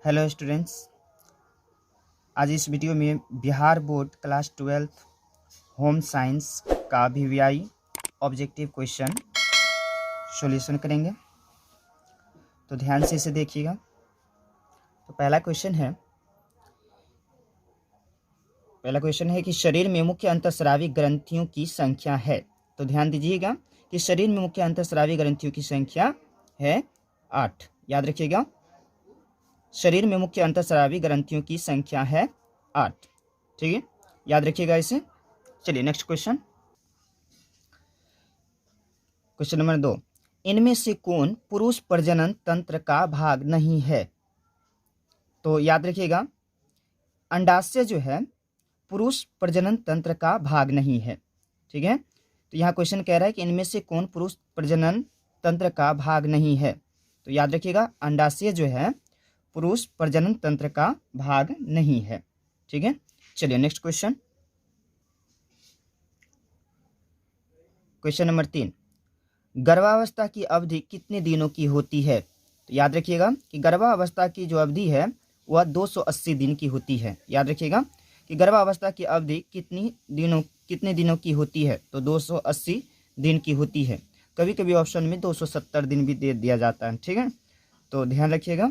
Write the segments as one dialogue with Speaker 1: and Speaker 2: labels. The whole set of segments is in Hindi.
Speaker 1: हेलो स्टूडेंट्स, आज इस वीडियो में Bihar board class 12 home science का वीवीआई ऑब्जेक्टिव क्वेश्चन सॉल्यूशन करेंगे। तो ध्यान से इसे देखिएगा। तो पहला क्वेश्चन है कि शरीर में मुख्य अंतःस्रावी ग्रंथियों की संख्या है। तो ध्यान दीजिएगा कि शरीर में मुख्य अंतःस्रावी ग्रंथियों की संख्या है 8। याद रखिएगा, शरीर में मुख्य अंतःस्रावी ग्रंथियों की संख्या है 8। ठीक है, याद रखिएगा इसे। चलिए नेक्स्ट क्वेश्चन नंबर 2। इनमें से कौन पुरुष प्रजनन तंत्र का भाग नहीं है? तो याद रखिएगा, अंडाशय जो है पुरुष प्रजनन तंत्र का भाग नहीं है। ठीक है, तो यहाँ क्वेश्चन कह रहा है कि इनमें से कौन पुरुष प्रजनन तंत्र का भाग नहीं है। तो याद रखिएगा, अंडाशय जो है पुरुष प्रजनन तंत्र का भाग नहीं है। ठीक है, चलिए नेक्स्ट क्वेश्चन नंबर 3। गर्भावस्था की अवधि कितने दिनों की होती है? तो याद रखिएगा कि गर्भावस्था की जो अवधि है वह 280 दिन की होती है। याद रखिएगा कि गर्भावस्था की अवधि कितने दिनों की होती है? तो 280 दिन की होती है। कभी कभी ऑप्शन में 270 दिन भी दे दिया जाता है। ठीक है, तो ध्यान रखिएगा।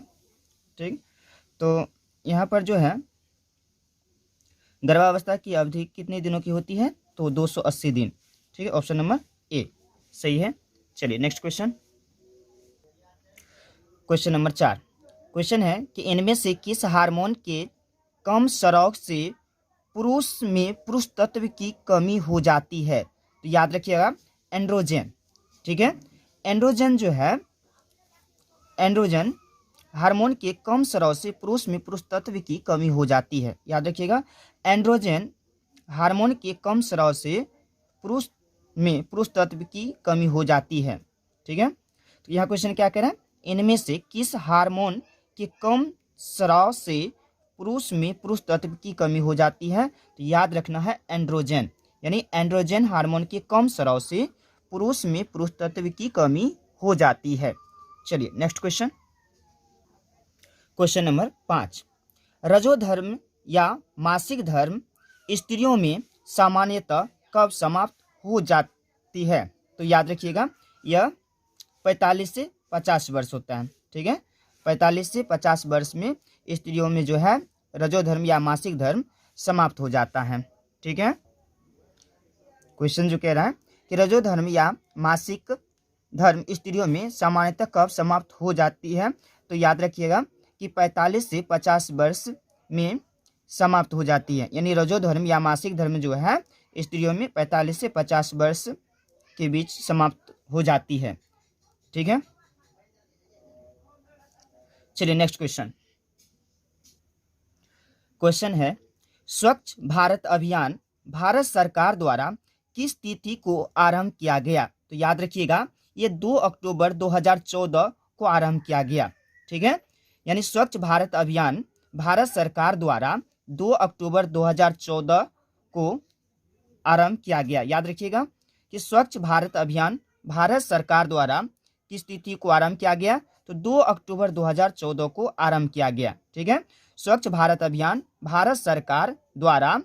Speaker 1: ठीक, तो यहाँ पर जो है गर्भावस्था की अवधि कितने दिनों की होती है? तो 280 दिन। ठीक है, ऑप्शन नंबर ए सही है। चलिए नेक्स्ट क्वेश्चन नंबर 4। क्वेश्चन है कि इनमें से किस हार्मोन के कम स्राव से पुरुष में पुरुष तत्व की कमी हो जाती है? तो याद रखिएगा, एंड्रोजन। ठीक है, एंड्रोजन जो है, एंड्रोजन हार्मोन के कम स्राव से पुरुष में पुरुष तत्व की कमी हो जाती है। याद रखिएगा, एंड्रोजन हार्मोन के कम स्राव से पुरुष में पुरुष तत्व की कमी हो जाती है। ठीक है, तो यहाँ क्वेश्चन क्या कह रहा है? इनमें से किस हार्मोन के कम स्राव से पुरुष में पुरुष तत्व की कमी हो जाती है? तो याद रखना है एंड्रोजन, यानी एंड्रोजन हार्मोन के कम स्राव से पुरुष में पुरुष तत्व की कमी हो जाती है। चलिए नेक्स्ट क्वेश्चन नंबर 5। रजोधर्म या मासिक धर्म स्त्रियों में सामान्यतः कब समाप्त हो जाती है? तो याद रखिएगा, यह 45 से 50 वर्ष होता है। ठीक है, 45 से 50 वर्ष में स्त्रियों में जो है रजोधर्म या मासिक धर्म समाप्त हो जाता है। ठीक है, क्वेश्चन जो कह रहा है कि रजोधर्म या मासिक धर्म स्त्रियों में सामान्यतः कब समाप्त हो जाती है? तो याद रखिएगा कि 45 से 50 वर्ष में समाप्त हो जाती है, यानी रजोधर्म या मासिक धर्म जो है स्त्रियों में 45 से 50 वर्ष के बीच समाप्त हो जाती है। ठीक है, चलिए नेक्स्ट क्वेश्चन है, स्वच्छ भारत अभियान भारत सरकार द्वारा किस तिथि को आरंभ किया गया? तो याद रखिएगा, ये 2 अक्टूबर 2014 को आरंभ किया गया। ठीक है, यानी स्वच्छ भारत अभियान भारत सरकार द्वारा 2 अक्टूबर 2014 को आरंभ किया गया। याद रखिएगा कि स्वच्छ भारत अभियान भारत सरकार द्वारा किस तिथि को आरंभ किया गया? तो 2 अक्टूबर 2014 को आरंभ किया गया। ठीक है, स्वच्छ भारत अभियान भारत सरकार द्वारा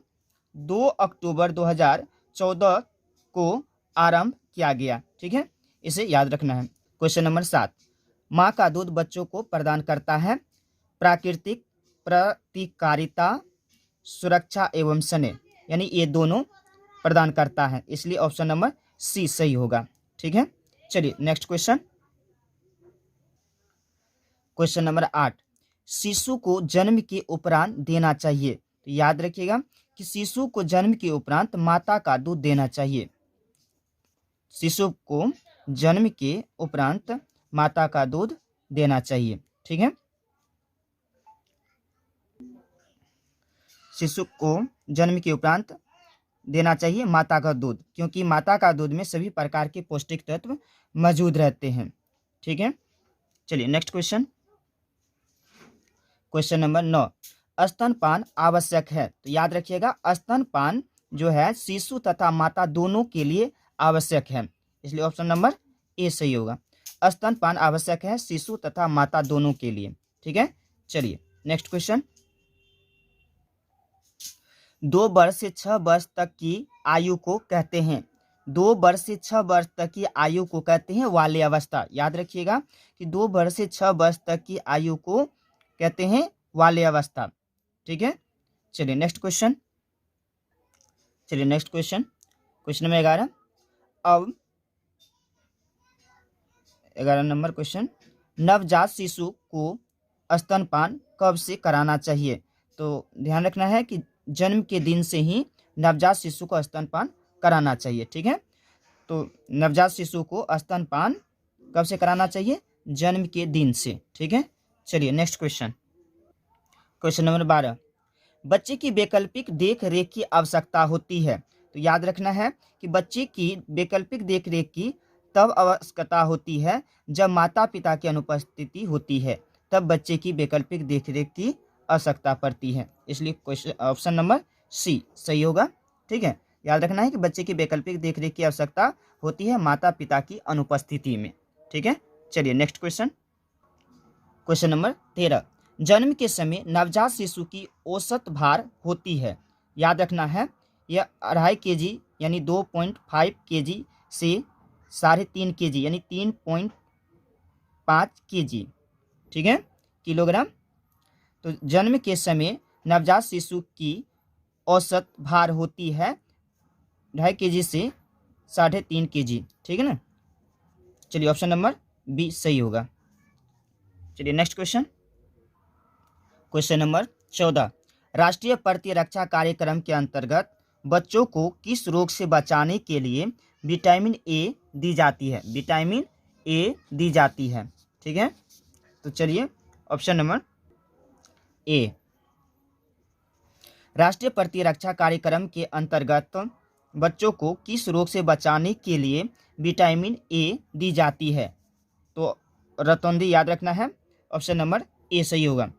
Speaker 1: 2 अक्टूबर 2014 को आरंभ किया गया। ठीक है, इसे याद रखना है। Question number 7। माँ का दूध बच्चों को प्रदान करता है प्राकृतिक प्रतिकारिता, सुरक्षा एवं स्नेह, यानी ये दोनों प्रदान करता है, इसलिए ऑप्शन नंबर सी सही होगा। ठीक है, चलिए नेक्स्ट क्वेश्चन नंबर 8। शिशु को जन्म के उपरांत देना चाहिए? तो याद रखिएगा कि शिशु को जन्म के उपरांत माता का दूध देना चाहिए। शिशु को जन्म के उपरांत माता का दूध देना चाहिए। ठीक है, शिशु को जन्म के उपरांत देना चाहिए माता का दूध, क्योंकि माता का दूध में सभी प्रकार के पौष्टिक तत्व मौजूद रहते हैं। ठीक है, चलिए नेक्स्ट क्वेश्चन नंबर 9। स्तनपान आवश्यक है? तो याद रखिएगा, स्तनपान जो है शिशु तथा माता दोनों के लिए आवश्यक है, इसलिए ऑप्शन नंबर ए सही होगा। स्तनपान आवश्यक है शिशु तथा माता दोनों के लिए। ठीक है, चलिए नेक्स्ट क्वेश्चन, 2 वर्ष से 6 वर्ष तक की आयु को कहते हैं, 2 वर्ष से 6 वर्ष तक की आयु को कहते हैं बाल्य अवस्था। याद रखिएगा कि 2 वर्ष से 6 वर्ष तक की आयु को कहते हैं बाल्य अवस्था। ठीक है, चलिए नेक्स्ट क्वेश्चन, क्वेश्चन नंबर 11। अब 11 नंबर क्वेश्चन, नवजात शिशु को स्तनपान कब से कराना चाहिए? तो ध्यान रखना है कि जन्म के दिन से ही नवजात शिशु को स्तनपान कराना चाहिए। ठीक है, तो नवजात शिशु को स्तनपान कब से कराना चाहिए? जन्म के दिन से। ठीक है, चलिए नेक्स्ट क्वेश्चन, क्वेश्चन नंबर 12। बच्चे की वैकल्पिक देख रेख की आवश्यकता होती है। तो याद रखना है कि बच्चे की वैकल्पिक देख रेख की तब आवश्यकता होती है जब माता पिता की अनुपस्थिति होती है, तब बच्चे की वैकल्पिक देख रेख की आवश्यकता पड़ती है। इसलिए क्वेश्चन ऑप्शन नंबर सी सही होगा। ठीक है, याद रखना है कि बच्चे की वैकल्पिक देख रेख की आवश्यकता होती है माता पिता की अनुपस्थिति में। ठीक है, चलिए नेक्स्ट क्वेश्चन, क्वेश्चन नंबर 13। जन्म के समय नवजात शिशु की औसत भार होती है। याद रखना है यह 2.5 kg यानी 2.5 kg से 3.5 kg यानी 3.5 kg। ठीक है, किलोग्राम। तो जन्म के समय नवजात शिशु की औसत भार होती है 2.5 kg से 3.5 kg। ठीक है ना, चलिए ऑप्शन नंबर बी सही होगा। चलिए नेक्स्ट क्वेश्चन, क्वेश्चन नंबर 14। राष्ट्रीय प्रतिरक्षा कार्यक्रम के अंतर्गत बच्चों को किस रोग से बचाने के लिए विटामिन ए दी जाती है? विटामिन ए दी जाती है। ठीक है, तो चलिए ऑप्शन नंबर ए। राष्ट्रीय प्रतिरक्षा कार्यक्रम के अंतर्गत बच्चों को किस रोग से बचाने के लिए विटामिन ए दी जाती है? तो रतौंधी याद रखना है, ऑप्शन नंबर ए सही होगा।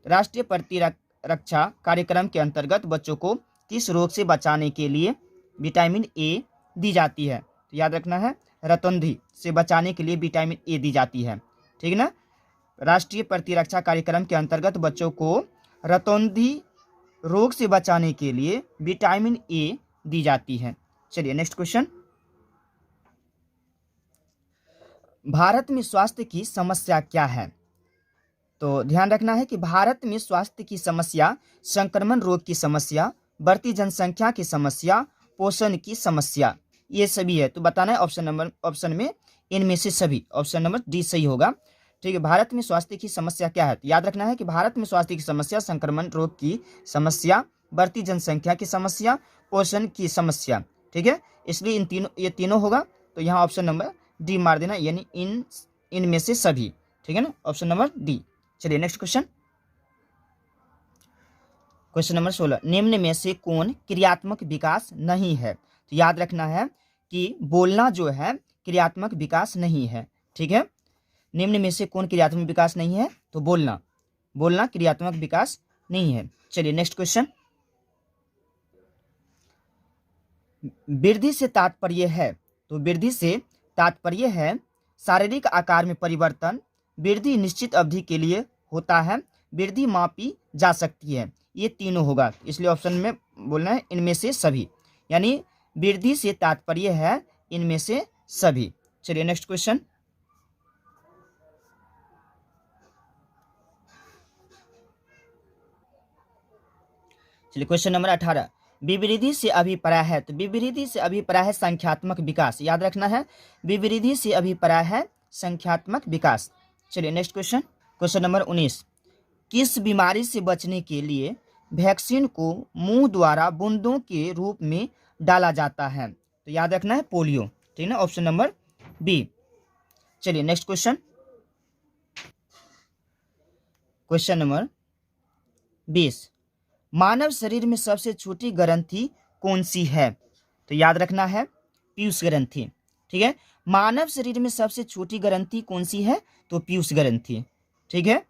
Speaker 1: राष्ट्रीय प्रतिरक्षा कार्यक्रम के अंतर्गत बच्चों को किस रोग से बचाने के लिए विटामिन ए दी जाती है? तो याद रखना है रतौंधी से बचाने के लिए विटामिन ए दी जाती है। ठीक है ना, राष्ट्रीय प्रतिरक्षा कार्यक्रम के अंतर्गत बच्चों को रतौंधी रोग से बचाने के लिए विटामिन ए दी जाती है। चलिए नेक्स्ट क्वेश्चन, भारत में स्वास्थ्य की समस्या क्या है? तो ध्यान रखना है कि भारत में स्वास्थ्य की समस्या संक्रमण रोग की समस्या, बढ़ती जनसंख्या की समस्या, पोषण की समस्या, ये सभी है। तो बताना है ऑप्शन में इनमें से सभी। ऑप्शन नंबर डी सही होगा। ठीक है, भारत में स्वास्थ्य की समस्या क्या है? तो याद रखना है कि भारत में स्वास्थ्य की समस्या संक्रमण रोग की समस्या, बढ़ती जनसंख्या की समस्या, पोषण की समस्या। ठीक है, इसलिए ये तीनों होगा। तो यहाँ ऑप्शन नंबर डी मार देना, यानी इनमें से सभी। ठीक है ना, ऑप्शन नंबर डी। चलिए नेक्स्ट क्वेश्चन, क्वेश्चन नंबर 16। निम्न में से कौन क्रियात्मक विकास नहीं है? तो याद रखना है कि बोलना जो है क्रियात्मक विकास नहीं है। ठीक है, निम्न में से कौन क्रियात्मक विकास नहीं है? तो बोलना क्रियात्मक विकास नहीं है। चलिए नेक्स्ट क्वेश्चन, वृद्धि से तात्पर्य है? तो वृद्धि से तात्पर्य है शारीरिक आकार में परिवर्तन, वृद्धि निश्चित अवधि के लिए होता है, वृद्धि मापी जा सकती है, ये तीनों होगा। इसलिए ऑप्शन में बोलना है इनमें से सभी, यानी वृद्धि से तात्पर्य है इनमें से सभी। चलिए नेक्स्ट क्वेश्चन, क्वेश्चन नंबर 18। विवृद्धि से अभिप्राय है? तो विवृद्धि से अभिप्राय है संख्यात्मक विकास। याद रखना है विवृद्धि से अभिप्राय है संख्यात्मक विकास। चलिए नेक्स्ट क्वेश्चन, क्वेश्चन नंबर 19। किस बीमारी से बचने के लिए वैक्सीन को मुंह द्वारा बूंदों के रूप में डाला जाता है? तो याद रखना है पोलियो। ठीक है ना, ऑप्शन नंबर बी। चलिए नेक्स्ट क्वेश्चन, क्वेश्चन नंबर 20। मानव शरीर में सबसे छोटी ग्रंथि कौन सी है? तो याद रखना है पीयूष ग्रंथि। ठीक है, मानव शरीर में सबसे छोटी ग्रंथि कौन सी है? तो पीयूष ग्रंथि। ठीक है,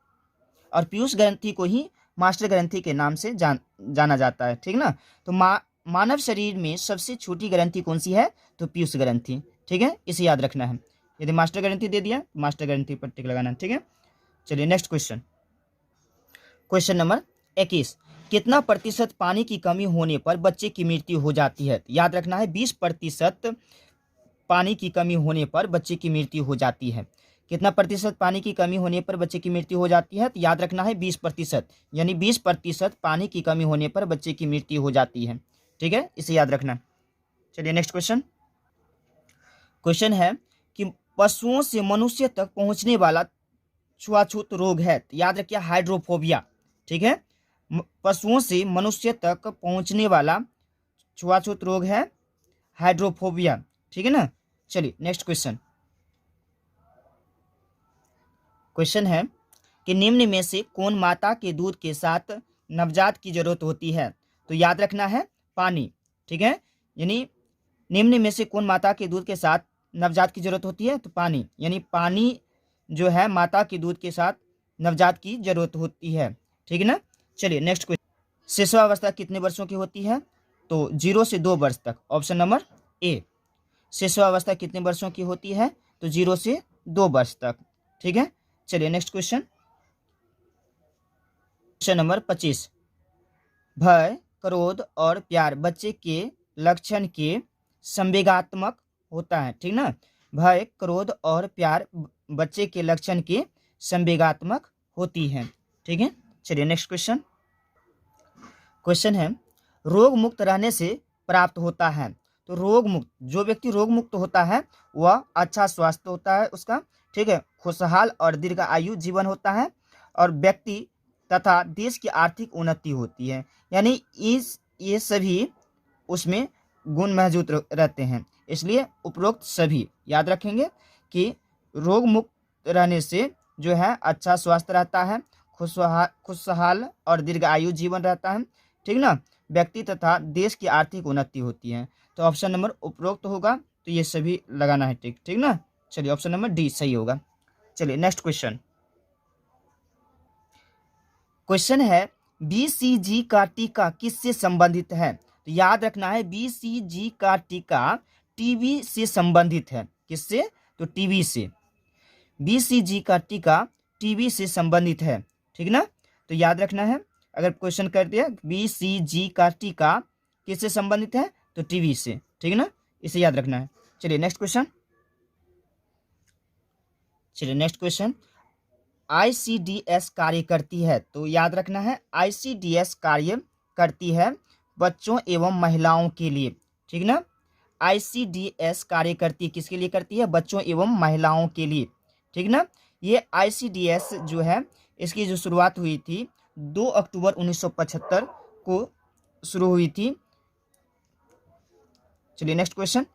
Speaker 1: और पीयूष ग्रंथि को ही मास्टर ग्रंथि के नाम से जाना जाता है। ठीक ना, तो मानव शरीर में सबसे छोटी ग्रंथि कौन सी है? तो पीयूष ग्रंथि। ठीक है, इसे याद रखना है। यदि मास्टर ग्रंथि दे दिया मास्टर ग्रंथि पर टिक लगाना है। ठीक है, चलिए नेक्स्ट क्वेश्चन, क्वेश्चन नंबर 21, कितना प्रतिशत पानी की कमी होने पर बच्चे की मृत्यु हो जाती है? याद रखना है 20% पानी की कमी होने पर बच्चे की मृत्यु हो जाती है। कितना प्रतिशत पानी की कमी होने पर बच्चे की मृत्यु हो जाती है? तो याद रखना है 20%, यानी 20% पानी की कमी होने पर बच्चे की मृत्यु हो जाती है। ठीक है, इसे याद रखना। चलिए नेक्स्ट क्वेश्चन। क्वेश्चन है कि पशुओं से मनुष्य तक पहुंचने वाला छुआछूत रोग है। तो याद रखिए हाइड्रोफोबिया। ठीक है, पशुओं से मनुष्य तक पहुंचने वाला छुआछूत रोग है हाइड्रोफोबिया। ठीक है ना। चलिए नेक्स्ट क्वेश्चन। क्वेश्चन है कि निम्न में से कौन माता के दूध के साथ नवजात की जरूरत होती है? तो याद रखना है पानी। ठीक है, यानी निम्न में से कौन माता के दूध के साथ नवजात की जरूरत होती है? तो पानी, यानी पानी जो है माता के दूध के साथ नवजात की जरूरत होती है। ठीक है ना। चलिए नेक्स्ट क्वेश्चन। शिशुअवस्था कितने वर्षों की होती है? तो 0 से 2 वर्ष तक, ऑप्शन नंबर ए। शिशुअवस्था कितने वर्षों की होती है? तो 0 से 2 वर्ष तक। ठीक है, चलिए नेक्स्ट क्वेश्चन। क्वेश्चन नंबर 25, भय, क्रोध और प्यार बच्चे के लक्षण के संवेगात्मक होता है। ठीक ना, भय, क्रोध और प्यार बच्चे के लक्षण के संवेगात्मक होती है। ठीक है, चलिए नेक्स्ट क्वेश्चन। क्वेश्चन है रोग मुक्त रहने से प्राप्त होता है। तो रोग मुक्त, जो व्यक्ति रोग मुक्त होता है वह अच्छा स्वास्थ्य होता है उसका। ठीक है, खुशहाल और दीर्घ आयु जीवन होता है और व्यक्ति तथा देश की आर्थिक उन्नति होती है। यानी ये सभी उसमें गुण मौजूद रहते हैं। इसलिए उपरोक्त सभी याद रखेंगे कि रोग मुक्त रहने से जो है अच्छा स्वास्थ्य रहता है, खुशहाल और दीर्घ आयु जीवन रहता है। ठीक ना, व्यक्ति तथा देश की आर्थिक उन्नति होती है। तो ऑप्शन नंबर उपरोक्त होगा, तो ये सभी लगाना है। ठीक, ठीक ना। चलिए ऑप्शन नंबर डी सही होगा। चलिए नेक्स्ट क्वेश्चन। क्वेश्चन है बीसीजी का टीका किससे संबंधित है? तो याद रखना है बीसीजी का टीका टीबी से संबंधित है। किससे? तो टीबी से। बीसीजी का टीका टीबी से संबंधित है। ठीक ना, तो याद रखना है। अगर क्वेश्चन कर दिया बीसीजी का टीका किससे संबंधित है? तो टीबी से। ठीक है ना, इसे याद रखना है। चलिए नेक्स्ट क्वेश्चन। चलिए नेक्स्ट क्वेश्चन। आईसीडीएस कार्य करती है। तो याद रखना है आईसीडीएस कार्य करती है बच्चों एवं महिलाओं के लिए। ठीक ना, आईसीडीएस कार्य करती है किसके लिए करती है? बच्चों एवं महिलाओं के लिए। ठीक ना, ये आईसीडीएस जो है इसकी जो शुरुआत हुई थी 2 अक्टूबर 1975 को शुरू हुई थी। चलिए नेक्स्ट क्वेश्चन।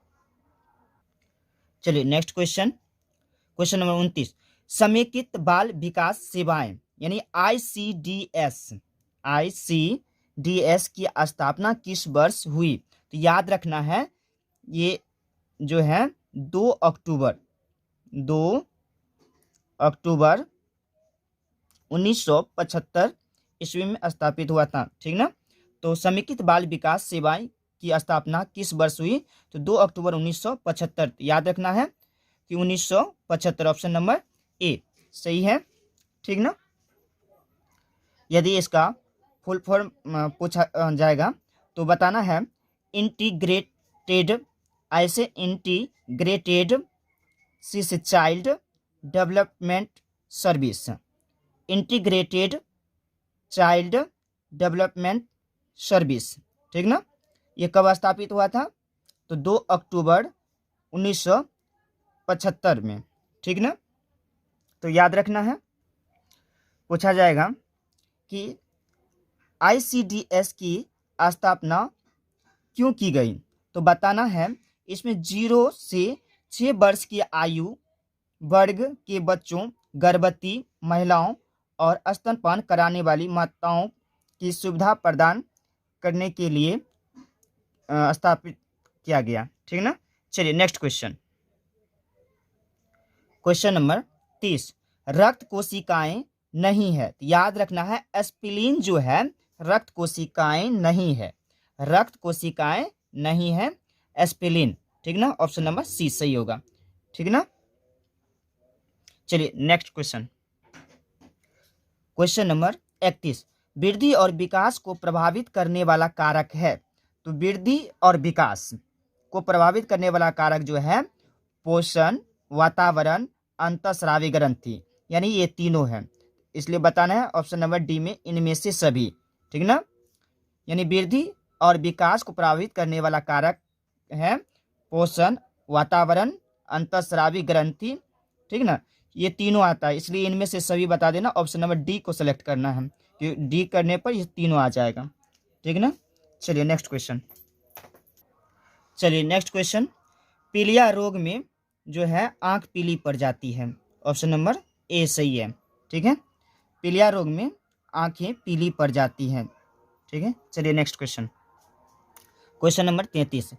Speaker 1: चलिए नेक्स्ट क्वेश्चन। क्वेश्चन नंबर 29, समेकित बाल विकास सेवाएं यानी आईसीडीएस की स्थापना किस वर्ष हुई? तो याद रखना है ये जो है 2 अक्टूबर 1975 ईस्वी में स्थापित हुआ था। ठीक ना, तो समेकित बाल विकास सेवाएं की स्थापना किस वर्ष हुई? तो 2 अक्टूबर 1975। याद रखना है कि 1975, ऑप्शन नंबर ए सही है। ठीक ना, यदि इसका फुल फॉर्म पूछा जाएगा तो बताना है इंटीग्रेटेड, ऐसे इंटीग्रेटेड शिशु child development service, integrated child development service. ठीक ना, ये कब स्थापित हुआ था? तो 2 अक्टूबर 1975 में। ठीक ना, तो याद रखना है। पूछा जाएगा कि आईसीडीएस की स्थापना क्यों की गई? तो बताना है इसमें 0 से 6 वर्ष की आयु वर्ग के बच्चों, गर्भवती महिलाओं और स्तनपान कराने वाली माताओं की सुविधा प्रदान करने के लिए स्थापित किया गया। ठीक ना, चलिए नेक्स्ट क्वेश्चन। क्वेश्चन नंबर 30, रक्त कोशिकाएं नहीं है। याद रखना है एस्पिरिन जो है रक्त कोशिकाएं नहीं है, रक्त कोशिकाएं नहीं है एस्पिरिन। ठीक ना, ऑप्शन नंबर सी सही होगा। ठीक ना, चलिए नेक्स्ट क्वेश्चन। क्वेश्चन नंबर 31 वृद्धि और विकास को प्रभावित करने वाला कारक है। तो वृद्धि और विकास को प्रभावित करने वाला कारक जो है पोषण, वातावरण, अंतःस्रावी ग्रंथि, यानी ये तीनों हैं। इसलिए बताना है ऑप्शन नंबर डी में इनमें से सभी, ठीक ना। यानी वृद्धि और विकास को प्रभावित करने वाला कारक है पोषण, वातावरण, अंतःस्रावी ग्रंथि, ठीक ना, ये तीनों आता है। इसलिए इनमें से सभी बता देना, ऑप्शन नंबर डी को सेलेक्ट करना है कि डी करने पर ये तीनों आ जाएगा, ठीक ना। चलिए नेक्स्ट क्वेश्चन। पीलिया रोग में जो है आंख पीली पड़ जाती है, ऑप्शन नंबर ए सही है, ठीक है। पीलिया रोग में आंखें पीली पड़ जाती हैं, ठीक है। चलिए नेक्स्ट क्वेश्चन नंबर 33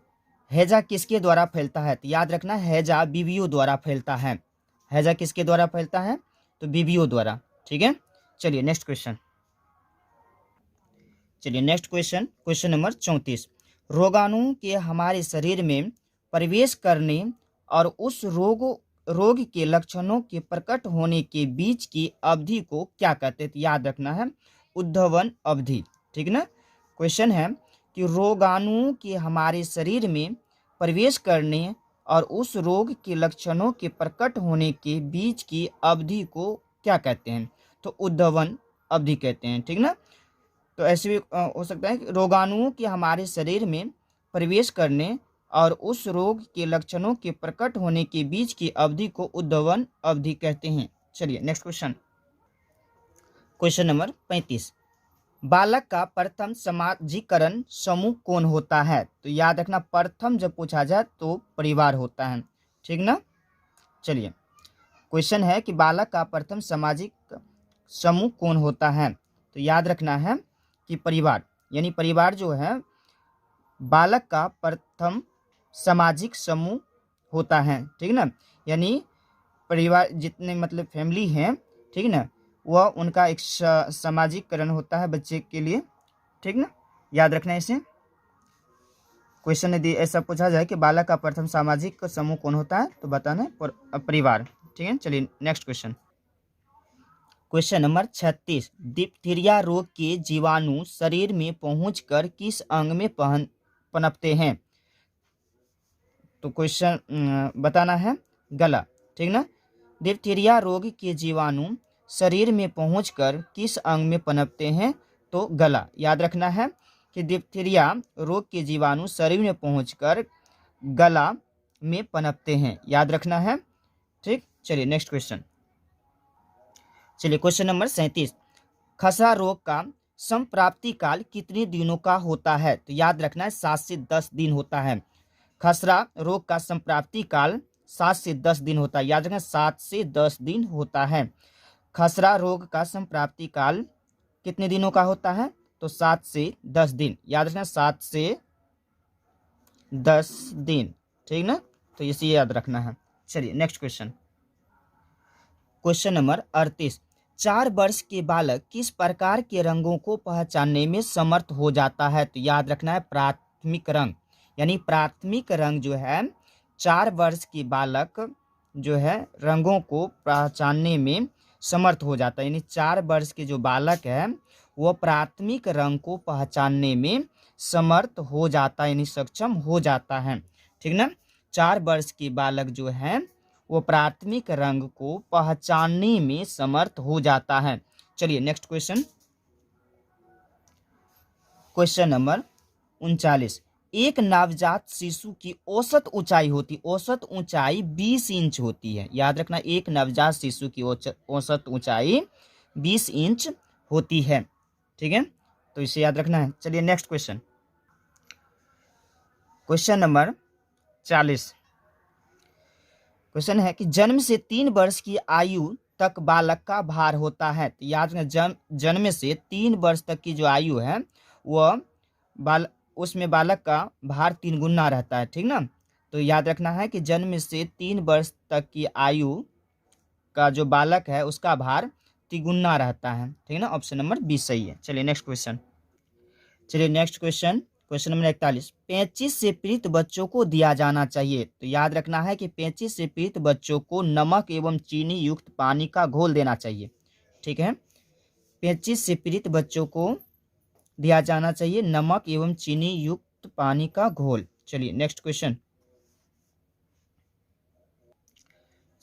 Speaker 1: हैजा किसके द्वारा फैलता है। तो याद रखना हैजा बीवियों द्वारा फैलता है। हैजा किसके द्वारा फैलता है, तो बीवियों द्वारा, ठीक है। चलिए नेक्स्ट क्वेश्चन नंबर 34 रोगाणु के हमारे शरीर में प्रवेश करने और उस रोग के लक्षणों के प्रकट होने के बीच की अवधि को क्या कहते हैं। तो याद रखना है उद्भवन अवधि, ठीक ना। क्वेश्चन है कि रोगाणु के हमारे शरीर में प्रवेश करने और उस रोग के लक्षणों के प्रकट होने के बीच की अवधि को क्या कहते हैं। तो उद्भवन अवधि कहते हैं, ठीक ना। तो ऐसे भी हो सकता है कि रोगाणुओं के हमारे शरीर में प्रवेश करने और उस रोग के लक्षणों के प्रकट होने के बीच की अवधि को उद्भवन अवधि कहते हैं। चलिए नेक्स्ट क्वेश्चन नंबर 35 बालक का प्रथम समाजीकरण समूह कौन होता है। तो याद रखना प्रथम जब पूछा जाए तो परिवार होता है, ठीक ना। चलिए क्वेश्चन है कि बालक का प्रथम सामाजिक समूह कौन होता है। तो याद रखना है कि परिवार, यानी परिवार जो है बालक का प्रथम सामाजिक समूह होता है, ठीक ना। यानी परिवार जितने मतलब फैमिली हैं, ठीक ना, वह उनका एक सामाजिकरण होता है बच्चे के लिए, ठीक ना। याद रखना है इसे। क्वेश्चन यदि ऐसा पूछा जाए कि बालक का प्रथम सामाजिक समूह कौन होता है तो बताना है परिवार, ठीक है। चलिए नेक्स्ट क्वेश्चन नंबर 36 डिप्थीरिया रोग के जीवाणु शरीर में पहुंचकर किस अंग में पनपते हैं। तो क्वेश्चन बताना है गला, ठीक ना। डिप्थीरिया रोग के जीवाणु शरीर में पहुंचकर किस अंग में पनपते हैं, तो गला। याद रखना है कि डिप्थीरिया रोग के जीवाणु शरीर में पहुंचकर गला में पनपते हैं, याद रखना है, ठीक। चलिए नेक्स्ट क्वेश्चन नंबर 37 खसरा रोग का संप्राप्ति काल कितने दिनों का होता है। तो याद रखना है 7 से 10 दिन होता है। खसरा रोग का संप्राप्ति काल 7 से 10 दिन होता है, याद रखना 7 से 10 दिन होता है। खसरा रोग का संप्राप्ति काल कितने दिनों का होता है, तो 7 से 10 दिन, याद रखना 7 से 10 दिन, ठीक ना। तो इसे याद रखना है। चलिए नेक्स्ट क्वेश्चन नंबर 38 4 वर्ष के बालक किस प्रकार के रंगों को पहचानने में समर्थ हो जाता है। तो याद रखना है प्राथमिक रंग, यानी प्राथमिक रंग जो है 4 वर्ष के बालक जो है रंगों को पहचानने में समर्थ हो जाता है। यानी 4 वर्ष के जो बालक है वो प्राथमिक रंग को पहचानने में समर्थ हो जाता है, यानी सक्षम हो जाता है, ठीक ना। 4 वर्ष के बालक जो है वो प्राथमिक रंग को पहचानने में समर्थ हो जाता है। चलिए नेक्स्ट क्वेश्चन नंबर 39 एक नवजात शिशु की औसत ऊंचाई 20 इंच होती है। याद रखना एक नवजात शिशु की औसत ऊंचाई 20 इंच होती है, ठीक है। तो इसे याद रखना है। चलिए नेक्स्ट क्वेश्चन नंबर 40 क्वेश्चन है कि जन्म से 3 वर्ष की आयु तक बालक का भार होता है। तो याद रखना जन्म से 3 वर्ष तक की जो आयु है वह उसमें बालक का भार 3 गुना रहता है, ठीक ना। तो याद रखना है कि जन्म से 3 वर्ष तक की आयु का जो बालक है उसका भार 3 गुना रहता है, ठीक ना। ऑप्शन नंबर 20 सही है। चलिए नेक्स्ट क्वेश्चन नंबर 41 पेचिश से पीड़ित बच्चों को दिया जाना चाहिए। तो याद रखना है कि पेचिश से पीड़ित बच्चों को नमक एवं चीनी युक्त पानी का घोल देना चाहिए, ठीक है। पेचिश से पीड़ित बच्चों को दिया जाना चाहिए नमक एवं चीनी युक्त पानी का घोल। चलिए नेक्स्ट क्वेश्चन।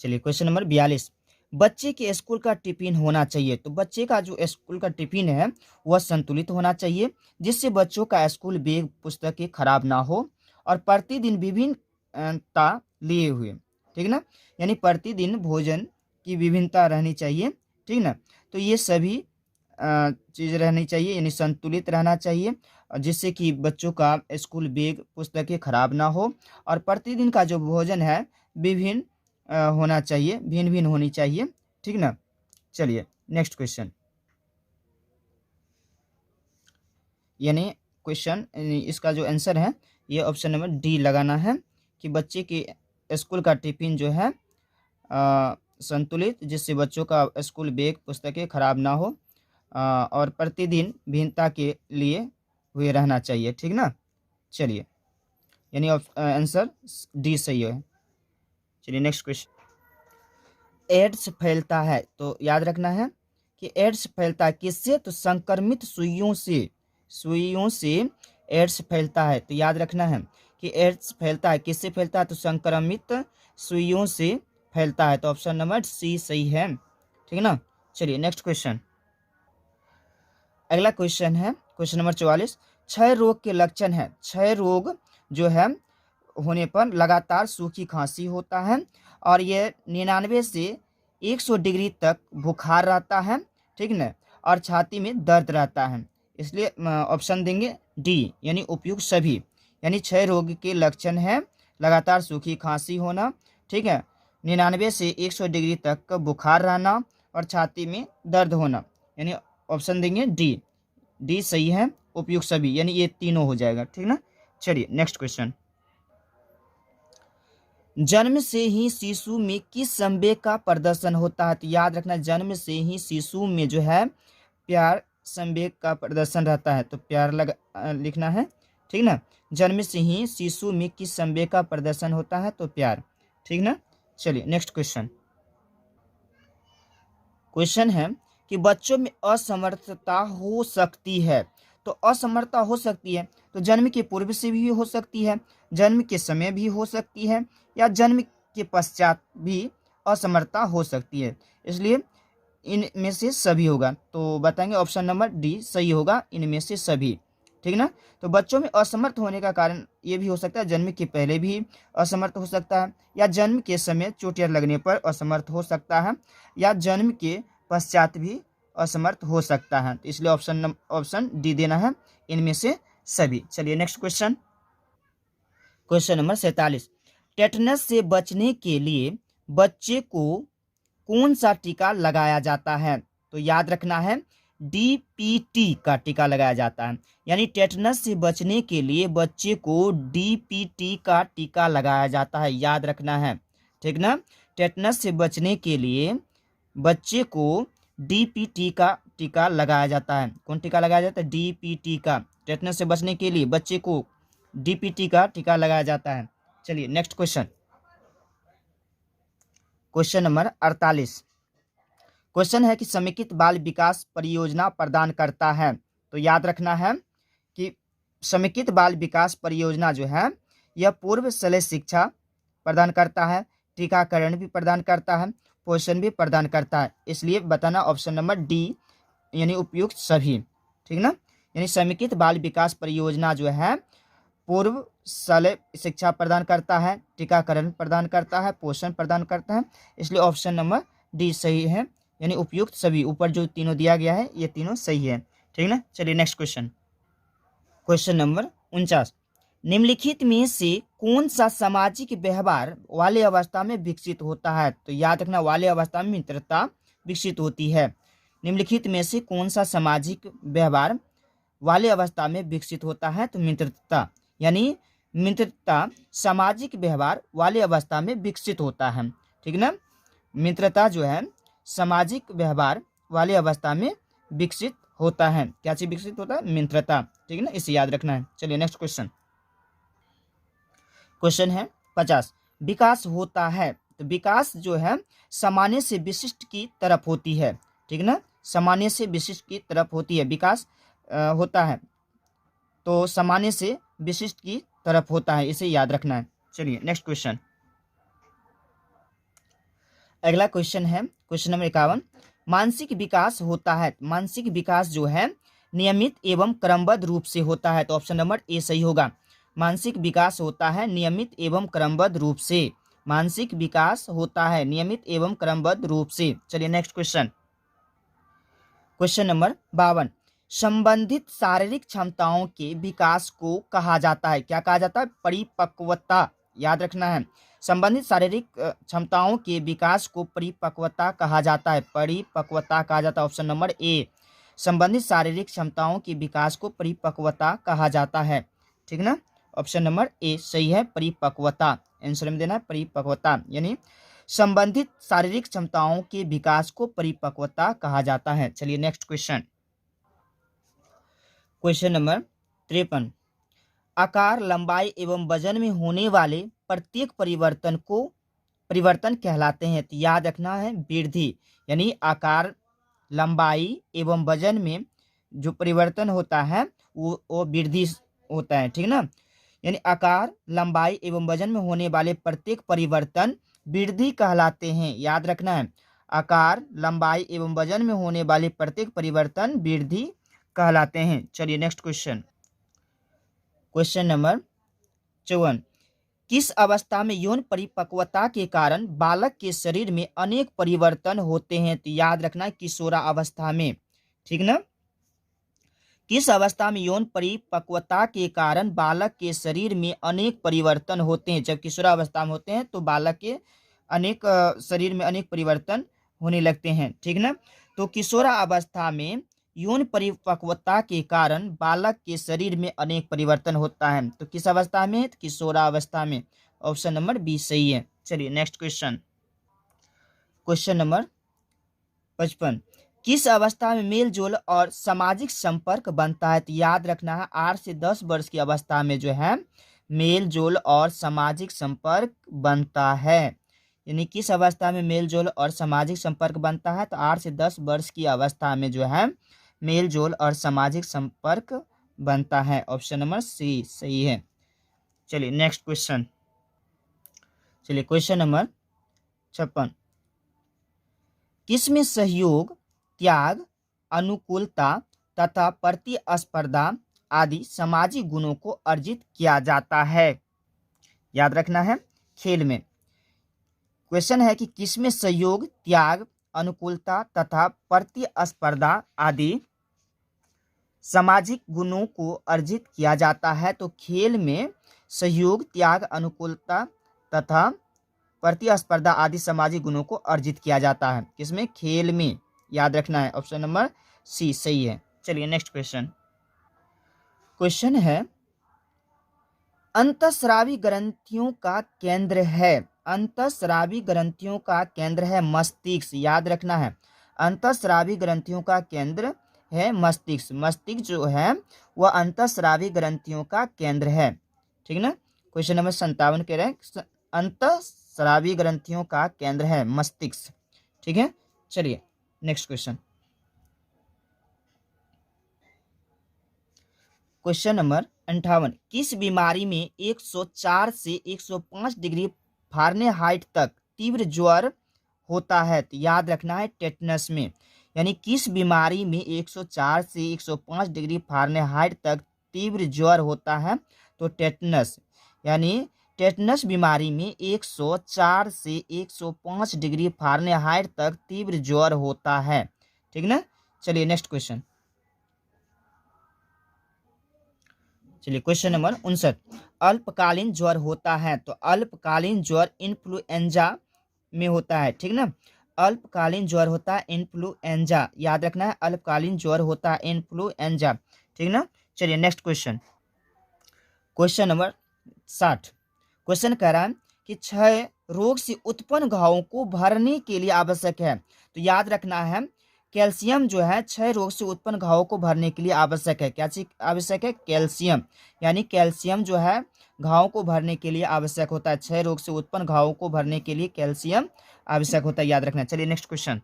Speaker 1: चलिए क्वेश्चन नंबर 42। बच्चे के स्कूल का टिफिन होना चाहिए। तो बच्चे का जो स्कूल का टिफिन है वह संतुलित होना चाहिए, जिससे बच्चों का स्कूल बैग पुस्तकें खराब ना हो और प्रतिदिन विभिन्नता लिए हुए, ठीक ना, यानी प्रतिदिन भोजन की विभिन्नता रहनी चाहिए, ठीक ना। तो ये सभी चीज़ रहनी चाहिए, यानी संतुलित रहना चाहिए, जिससे कि बच्चों का स्कूल बैग पुस्तकें खराब ना हो और प्रतिदिन का जो भोजन है विभिन्न होना चाहिए, भिन्न भिन्न होनी चाहिए, ठीक ना। चलिए नेक्स्ट क्वेश्चन। यानी क्वेश्चन इसका जो आंसर है ये ऑप्शन नंबर डी लगाना है कि बच्चे के स्कूल का टिफिन जो है संतुलित, जिससे बच्चों का स्कूल बैग पुस्तकें खराब ना हो और प्रतिदिन भिन्नता के लिए हुए रहना चाहिए, ठीक ना। चलिए यानी आंसर डी सही है। चलिए नेक्स्ट क्वेश्चन। एड्स फैलता है, तो याद रखना है कि एड्स फैलता है किससे, तो संक्रमित सुइयों से एड्स फैलता है। तो याद रखना है कि एड्स फैलता है किससे फैलता है, तो संक्रमित सुइयों से फैलता है। तो ऑप्शन नंबर सी सही है, ठीक है ना। चलिए नेक्स्ट क्वेश्चन। अगला क्वेश्चन है क्वेश्चन नंबर 44। क्षय रोग के लक्षण है। क्षय रोग जो है होने पर लगातार सूखी खांसी होता है और ये 99 से 100 डिग्री तक बुखार रहता है, ठीक ना, और छाती में दर्द रहता है। इसलिए ऑप्शन देंगे डी, यानी उपयुक्त सभी। यानी क्षय रोग के लक्षण है लगातार सूखी खांसी होना, ठीक है, 99 से 100 डिग्री तक का बुखार रहना और छाती में दर्द होना, यानी ऑप्शन देंगे डी। डी सही है, उपयुक्त सभी, यानी ये तीनों हो जाएगा, ठीक ना। चलिए नेक्स्ट क्वेश्चन। जन्म से ही शिशु में किस संवेग का प्रदर्शन होता है। तो याद रखना, जन्म से ही शिशु में जो है प्यार संवेग का प्रदर्शन रहता है। तो प्यार लिखना है, ठीक ना। जन्म से ही शिशु में किस संवेग का प्रदर्शन होता है, तो प्यार, ठीक ना। चलिए नेक्स्ट क्वेश्चन। क्वेश्चन है कि बच्चों में असमर्थता हो सकती है। तो असमर्थता हो सकती है तो जन्म के पूर्व से भी हो सकती है, जन्म के समय भी हो सकती है, या जन्म के पश्चात भी असमर्थता हो सकती है। इसलिए इनमें से सभी होगा। तो बताएंगे ऑप्शन नंबर डी सही होगा, इनमें से सभी, ठीक ना। तो बच्चों में असमर्थ होने का कारण ये भी हो सकता है जन्म के पहले भी असमर्थ हो सकता है, या जन्म के समय चोटियां लगने पर असमर्थ हो सकता है, या जन्म के पश्चात भी असमर्थ हो सकता है। तो इसलिए ऑप्शन डी देना है, इनमें से सभी। चलिए next question. Question number 47। Tetanus से बचने के लिए बच्चे को कौन सा टीका लगाया जाता है। तो याद रखना है डीपीटी का टीका लगाया जाता है, यानी टेटनस से बचने के लिए बच्चे को डीपीटी का टीका लगाया जाता है, याद रखना है, ठीक ना। टेटनस से बचने के लिए बच्चे को डीपीटी का टीका लगाया जाता है। कौन टीका लगाया जाता है, डीपीटी का। टेटनस से बचने के लिए बच्चे को डीपीटी का टीका लगाया जाता है। चलिए next question. Question number 48। Question है कि समेकित बाल विकास परियोजना प्रदान करता है। तो याद रखना है कि समेकित बाल विकास परियोजना जो है यह पूर्व शल्य शिक्षा प्रदान करता है, टीकाकरण भी प्रदान करता है, पोषण भी प्रदान करता है। इसलिए बताना ऑप्शन नंबर डी, यानी उपयुक्त सभी, ठीक ना। यानी समेकित बाल विकास परियोजना जो है पूर्व शल्य शिक्षा प्रदान करता है, टीकाकरण प्रदान करता है, पोषण प्रदान करता है। इसलिए ऑप्शन नंबर डी सही है, यानी उपयुक्त सभी। ऊपर जो तीनों दिया गया है ये तीनों सही है, ठीक ना। चलिए नेक्स्ट क्वेश्चन। Question number 49। निम्नलिखित में से कौन सा सामाजिक व्यवहार वाले अवस्था में विकसित होता है। तो याद रखना वाले अवस्था में मित्रता विकसित होती है। निम्नलिखित में से कौन सा सामाजिक व्यवहार वाले अवस्था में विकसित होता है, तो मित्रता, यानी मित्रता सामाजिक व्यवहार वाले अवस्था में विकसित होता है, ठीक ना। मित्रता जो है सामाजिक व्यवहार वाले अवस्था में विकसित होता है। क्या चीज विकसित होता है, मित्रता, ठीक है ना, इसे याद रखना है। चलिए नेक्स्ट क्वेश्चन। क्वेश्चन है 50। विकास होता है, तो विकास जो है सामान्य से विशिष्ट की तरफ होती है, ठीक ना। सामान्य से विशिष्ट की तरफ होती है, विकास होता है तो सामान्य से विशिष्ट की तरफ होता है, इसे याद रखना है। चलिए नेक्स्ट क्वेश्चन। अगला क्वेश्चन है क्वेश्चन नंबर 51। मानसिक विकास होता है, मानसिक विकास जो है नियमित एवं क्रमबद्ध रूप से होता है, तो ऑप्शन नंबर ए सही होगा। मानसिक विकास होता है नियमित एवं क्रमबद्ध रूप से, मानसिक विकास होता है नियमित एवं क्रमबद्ध रूप से। चलिए नेक्स्ट क्वेश्चन। Question number 52। संबंधित शारीरिक क्षमताओं के विकास को कहा जाता है, क्या कहा जाता है? परिपक्वता, याद रखना है। संबंधित शारीरिक क्षमताओं के विकास को परिपक्वता कहा जाता है, परिपक्वता कहा जाता है, ऑप्शन नंबर ए। संबंधित शारीरिक क्षमताओं के विकास को परिपक्वता कहा जाता है, ठीक ना, ऑप्शन नंबर ए सही है, परिपक्वता आंसर में देना है, परिपक्वता यानी संबंधित शारीरिक क्षमताओं के विकास को परिपक्वता कहा जाता है। चलिए नेक्स्ट क्वेश्चन। Question number 53। आकार, लंबाई एवं वजन में होने वाले प्रत्येक परिवर्तन कहलाते हैं, तो याद रखना है वृद्धि, यानी आकार, लंबाई एवं वजन में जो परिवर्तन होता है वो वृद्धि होता है, ठीक ना, यानी आकार, लंबाई एवं वजन में होने वाले प्रत्येक परिवर्तन वृद्धि कहलाते हैं, याद रखना है। आकार, लंबाई एवं वजन में होने वाले प्रत्येक परिवर्तन वृद्धि कहलाते हैं। चलिए नेक्स्ट क्वेश्चन। Question number 54। किस अवस्था में यौन परिपक्वता के कारण बालक के शरीर में अनेक परिवर्तन होते हैं, तो याद रखना है किशोरावस्था में, ठीक ना। किस अवस्था में यौन परिपक्वता के कारण बालक के शरीर में अनेक परिवर्तन होते हैं? जब किशोरावस्था में होते हैं तो बालक के शरीर में अनेक परिवर्तन होने लगते हैं, ठीक ना। तो किशोरावस्था में यौन परिपक्वता के कारण बालक के शरीर में अनेक परिवर्तन होता है, तो किस अवस्था में? तो किशोरावस्था में, ऑप्शन नंबर बी सही है। चलिए नेक्स्ट क्वेश्चन। Question number 55। किस अवस्था में मेल जोल और सामाजिक संपर्क बनता है, तो याद रखना है 8 से 10 वर्ष की अवस्था में जो है मेल जोल और सामाजिक संपर्क बनता है, यानी किस अवस्था में मेल जोल और सामाजिक संपर्क बनता है? तो 8 से 10 वर्ष की अवस्था में जो है मेल जोल और सामाजिक संपर्क बनता है, ऑप्शन नंबर सी सही है। चलिए नेक्स्ट क्वेश्चन। चलिए क्वेश्चन नंबर 56। किसमें सहयोग, त्याग, अनुकूलता तथा प्रतिस्पर्धा आदि सामाजिक गुणों को अर्जित किया जाता है? याद रखना है खेल में। क्वेश्चन है कि किसमें सहयोग, त्याग, अनुकूलता तथा प्रतिस्पर्धा आदि सामाजिक गुणों को अर्जित किया जाता है, तो खेल में सहयोग, त्याग, अनुकूलता तथा प्रतिस्पर्धा आदि सामाजिक गुणों को अर्जित किया जाता है, किसमें? खेल में, याद रखना है, ऑप्शन नंबर सी सही है। चलिए नेक्स्ट क्वेश्चन। क्वेश्चन है अंतःस्रावी ग्रंथियों का केंद्र है, अंतःस्रावी ग्रंथियों का केंद्र है मस्तिष्क, याद रखना है अंतःस्रावी ग्रंथियों का केंद्र है मस्तिष्क, मस्तिष्क जो है वह अंतःस्रावी ग्रंथियों का केंद्र है, ठीक ना। क्वेश्चन नंबर 57 कह रहे हैं अंतःस्रावी ग्रंथियों का केंद्र है मस्तिष्क, ठीक है। चलिए नेक्स्ट क्वेश्चन। Question number 58। किस बीमारी में 104 से 105 डिग्री फ़ारेनहाइट तक तीव्र ज्वर होता है, तो याद रखना है टेटनस में, यानी किस बीमारी में 104 से 105 डिग्री फ़ारेनहाइट तक तीव्र ज्वर होता है? तो टेटनस, यानी टेटनस बीमारी में 104 से 105 डिग्री फ़ारेनहाइट तक तीव्र ज्वर होता है, ठीक ना। चलिए नेक्स्ट क्वेश्चन। चलिए क्वेश्चन नंबर 59। अल्पकालीन ज्वर होता है, तो अल्पकालीन ज्वर इन्फ्लुएंजा में होता है, ठीक ना। अल्पकालीन ज्वर होता है इन्फ्लुएंजा, याद रखना है अल्पकालीन ज्वर होता है इन्फ्लुएंजा, ठीक ना। चलिए next question. Question number 60। Question कह रहा है कि क्षय रोग से उत्पन्न घावों को भरने के लिए आवश्यक है, तो याद रखना है कैल्शियम जो है क्षय रोग से उत्पन्न घावों को भरने के लिए आवश्यक है, क्या चीज आवश्यक है? कैल्शियम, यानी कैल्शियम जो है घावों को भरने के लिए आवश्यक होता है, क्षय रोग से उत्पन्न घावों को भरने के लिए कैल्शियम आवश्यक होता है, याद रखना। चलिए नेक्स्ट क्वेश्चन।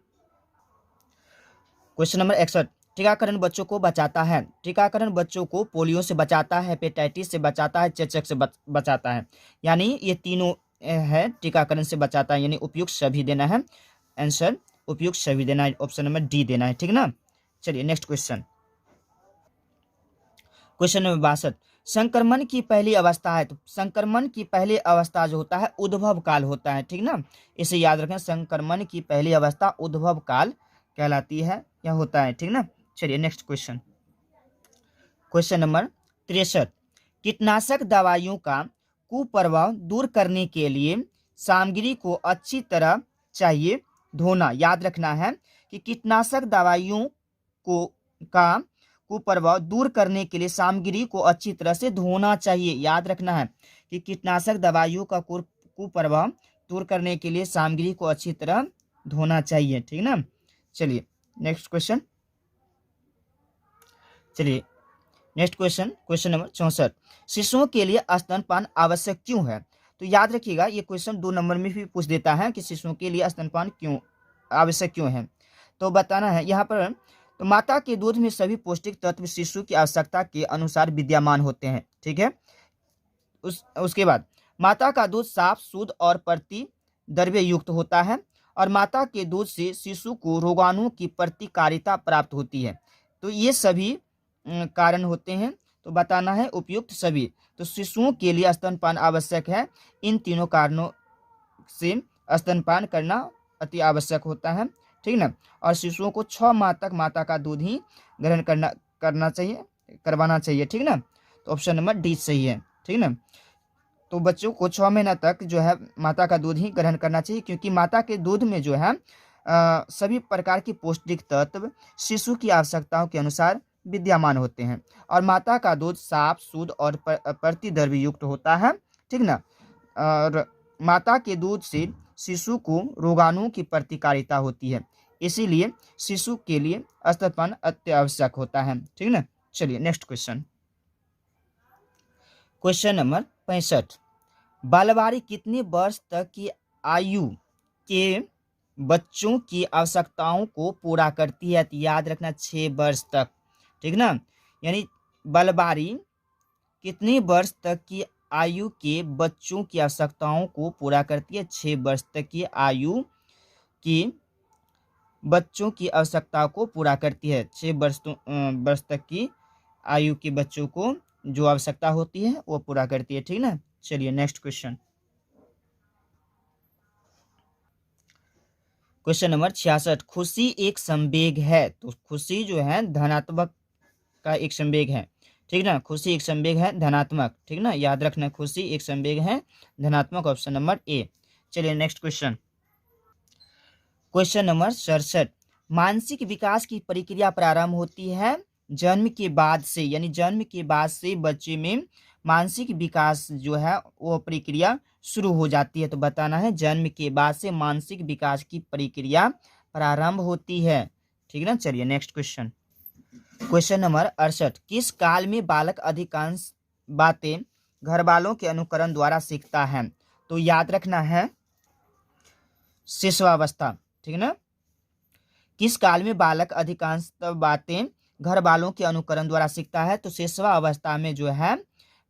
Speaker 1: क्वेश्चन नंबर 61, टीकाकरण बच्चों को बचाता है। टीकाकरण बच्चों को पोलियो से बचाता है, हेपेटाइटिस से बचाता है, चेचक से बचाता है। यानी ये तीनों है टीकाकरण से बचाता है, यानी उपयुक्त सभी देना है। आंसर उपयुक्त सभी देना है, ऑप्शन नंबर डी देना है, ठीक ना। चलिए नेक्स्ट क्वेश्चन। क्वेश्चन नंबर 62, संक्रमण की पहली अवस्था है। तो संक्रमण की पहली अवस्था जो होता है उद्भव काल होता है, ठीक ना। इसे याद रखें, संक्रमण की पहली अवस्था उद्भव काल कहलाती है या होता है, ठीक ना। चलिए नेक्स्ट क्वेश्चन। क्वेश्चन नंबर 63, कीटनाशक दवाइयों का कुप्रभाव दूर करने के लिए सामग्री को अच्छी तरह चाहिए धोना। याद रखना है कि कीटनाशक दवाइयों को का कुप्रभाव दूर करने के लिए सामग्री को अच्छी तरह से धोना चाहिए। याद रखना है कि कीटनाशक दवाइयों का कुप्रभाव दूर करने के लिए सामग्री को अच्छी तरह धोना चाहिए, ठीक ना। चलिए नेक्स्ट क्वेश्चन। चलिए नेक्स्ट क्वेश्चन। क्वेश्चन नंबर 64, शिशुओं के लिए स्तनपान आवश्यक क्यों है। तो याद रखिएगा, ये क्वेश्चन 2 नंबर में भी पूछ देता है कि शिशुओं के लिए स्तनपान क्यों आवश्यक क्यों है। तो बताना है यहाँ पर, तो माता के दूध में सभी पौष्टिक तत्व शिशु की आवश्यकता के अनुसार विद्यमान होते हैं, ठीक है। उसके बाद माता का दूध साफ, शुद्ध और प्रतिद्रव्य युक्त होता है, और माता के दूध से शिशु को रोगाणु की प्रतिकारिता प्राप्त होती है। तो ये सभी कारण होते हैं, तो बताना है उपयुक्त सभी। तो शिशुओं के लिए स्तनपान आवश्यक है, इन तीनों कारणों से स्तनपान करना अति आवश्यक होता है, ठीक ना। और शिशुओं को 6 माह तक माता का दूध ही ग्रहण करवाना चाहिए, ठीक ना। तो ऑप्शन नंबर डी सही है, ठीक ना। तो बच्चों को 6 महीना तक जो है माता का दूध ही ग्रहण करना चाहिए, क्योंकि माता के दूध में जो है सभी प्रकार की पौष्टिक तत्व शिशु की आवश्यकताओं के अनुसार विद्यमान होते हैं, और माता का दूध साफ, शुद्ध और प्रतिद्रव्य युक्त होता है, ठीक ना। और माता के दूध से शिशु को रोगाणु की प्रतिकारिता होती है, इसीलिए शिशु के लिए स्तनपान अत्यावश्यक होता है, ठीक ना। चलिए नेक्स्ट क्वेश्चन। क्वेश्चन नंबर 65, बालवाड़ी कितने वर्ष तक की आयु के बच्चों की आवश्यकताओं को पूरा करती है। तो याद रखना 6 वर्ष तक, ठीक ना। यानी बालवाड़ी कितने वर्ष तक की आयु के बच्चों की आवश्यकताओं को पूरा करती है। 6 वर्ष तक की आयु की बच्चों की आवश्यकताओं को पूरा करती है। 6 वर्ष तक की आयु के बच्चों को जो आवश्यकता होती है वो पूरा करती है, ठीक ना। चलिए नेक्स्ट क्वेश्चन। क्वेश्चन नंबर 66, खुशी एक संवेग है। तो खुशी जो है धनात्मक का एक संवेग है, ठीक ना। खुशी एक संवेग है धनात्मक, ठीक ना। याद रखना, खुशी एक संवेग है धनात्मक, ऑप्शन नंबर ए। चलिए नेक्स्ट क्वेश्चन। क्वेश्चन नंबर 67, मानसिक विकास की प्रक्रिया प्रारंभ होती है जन्म के बाद से, यानी जन्म के बाद से बच्चे में मानसिक विकास जो है वो प्रक्रिया शुरू हो जाती है। तो बताना है जन्म के बाद से मानसिक विकास की प्रक्रिया प्रारंभ होती है, ठीक ना। चलिए नेक्स्ट क्वेश्चन। क्वेश्चन नंबर 68, किस काल में बालक अधिकांश बातें घर वालों के अनुकरण द्वारा सीखता है। तो याद रखना है शिशुअवस्था, ठीक ना। किस काल में बालक अधिकांश बातें घर वालों के अनुकरण द्वारा सीखता है। तो शिशुअवस्था में जो है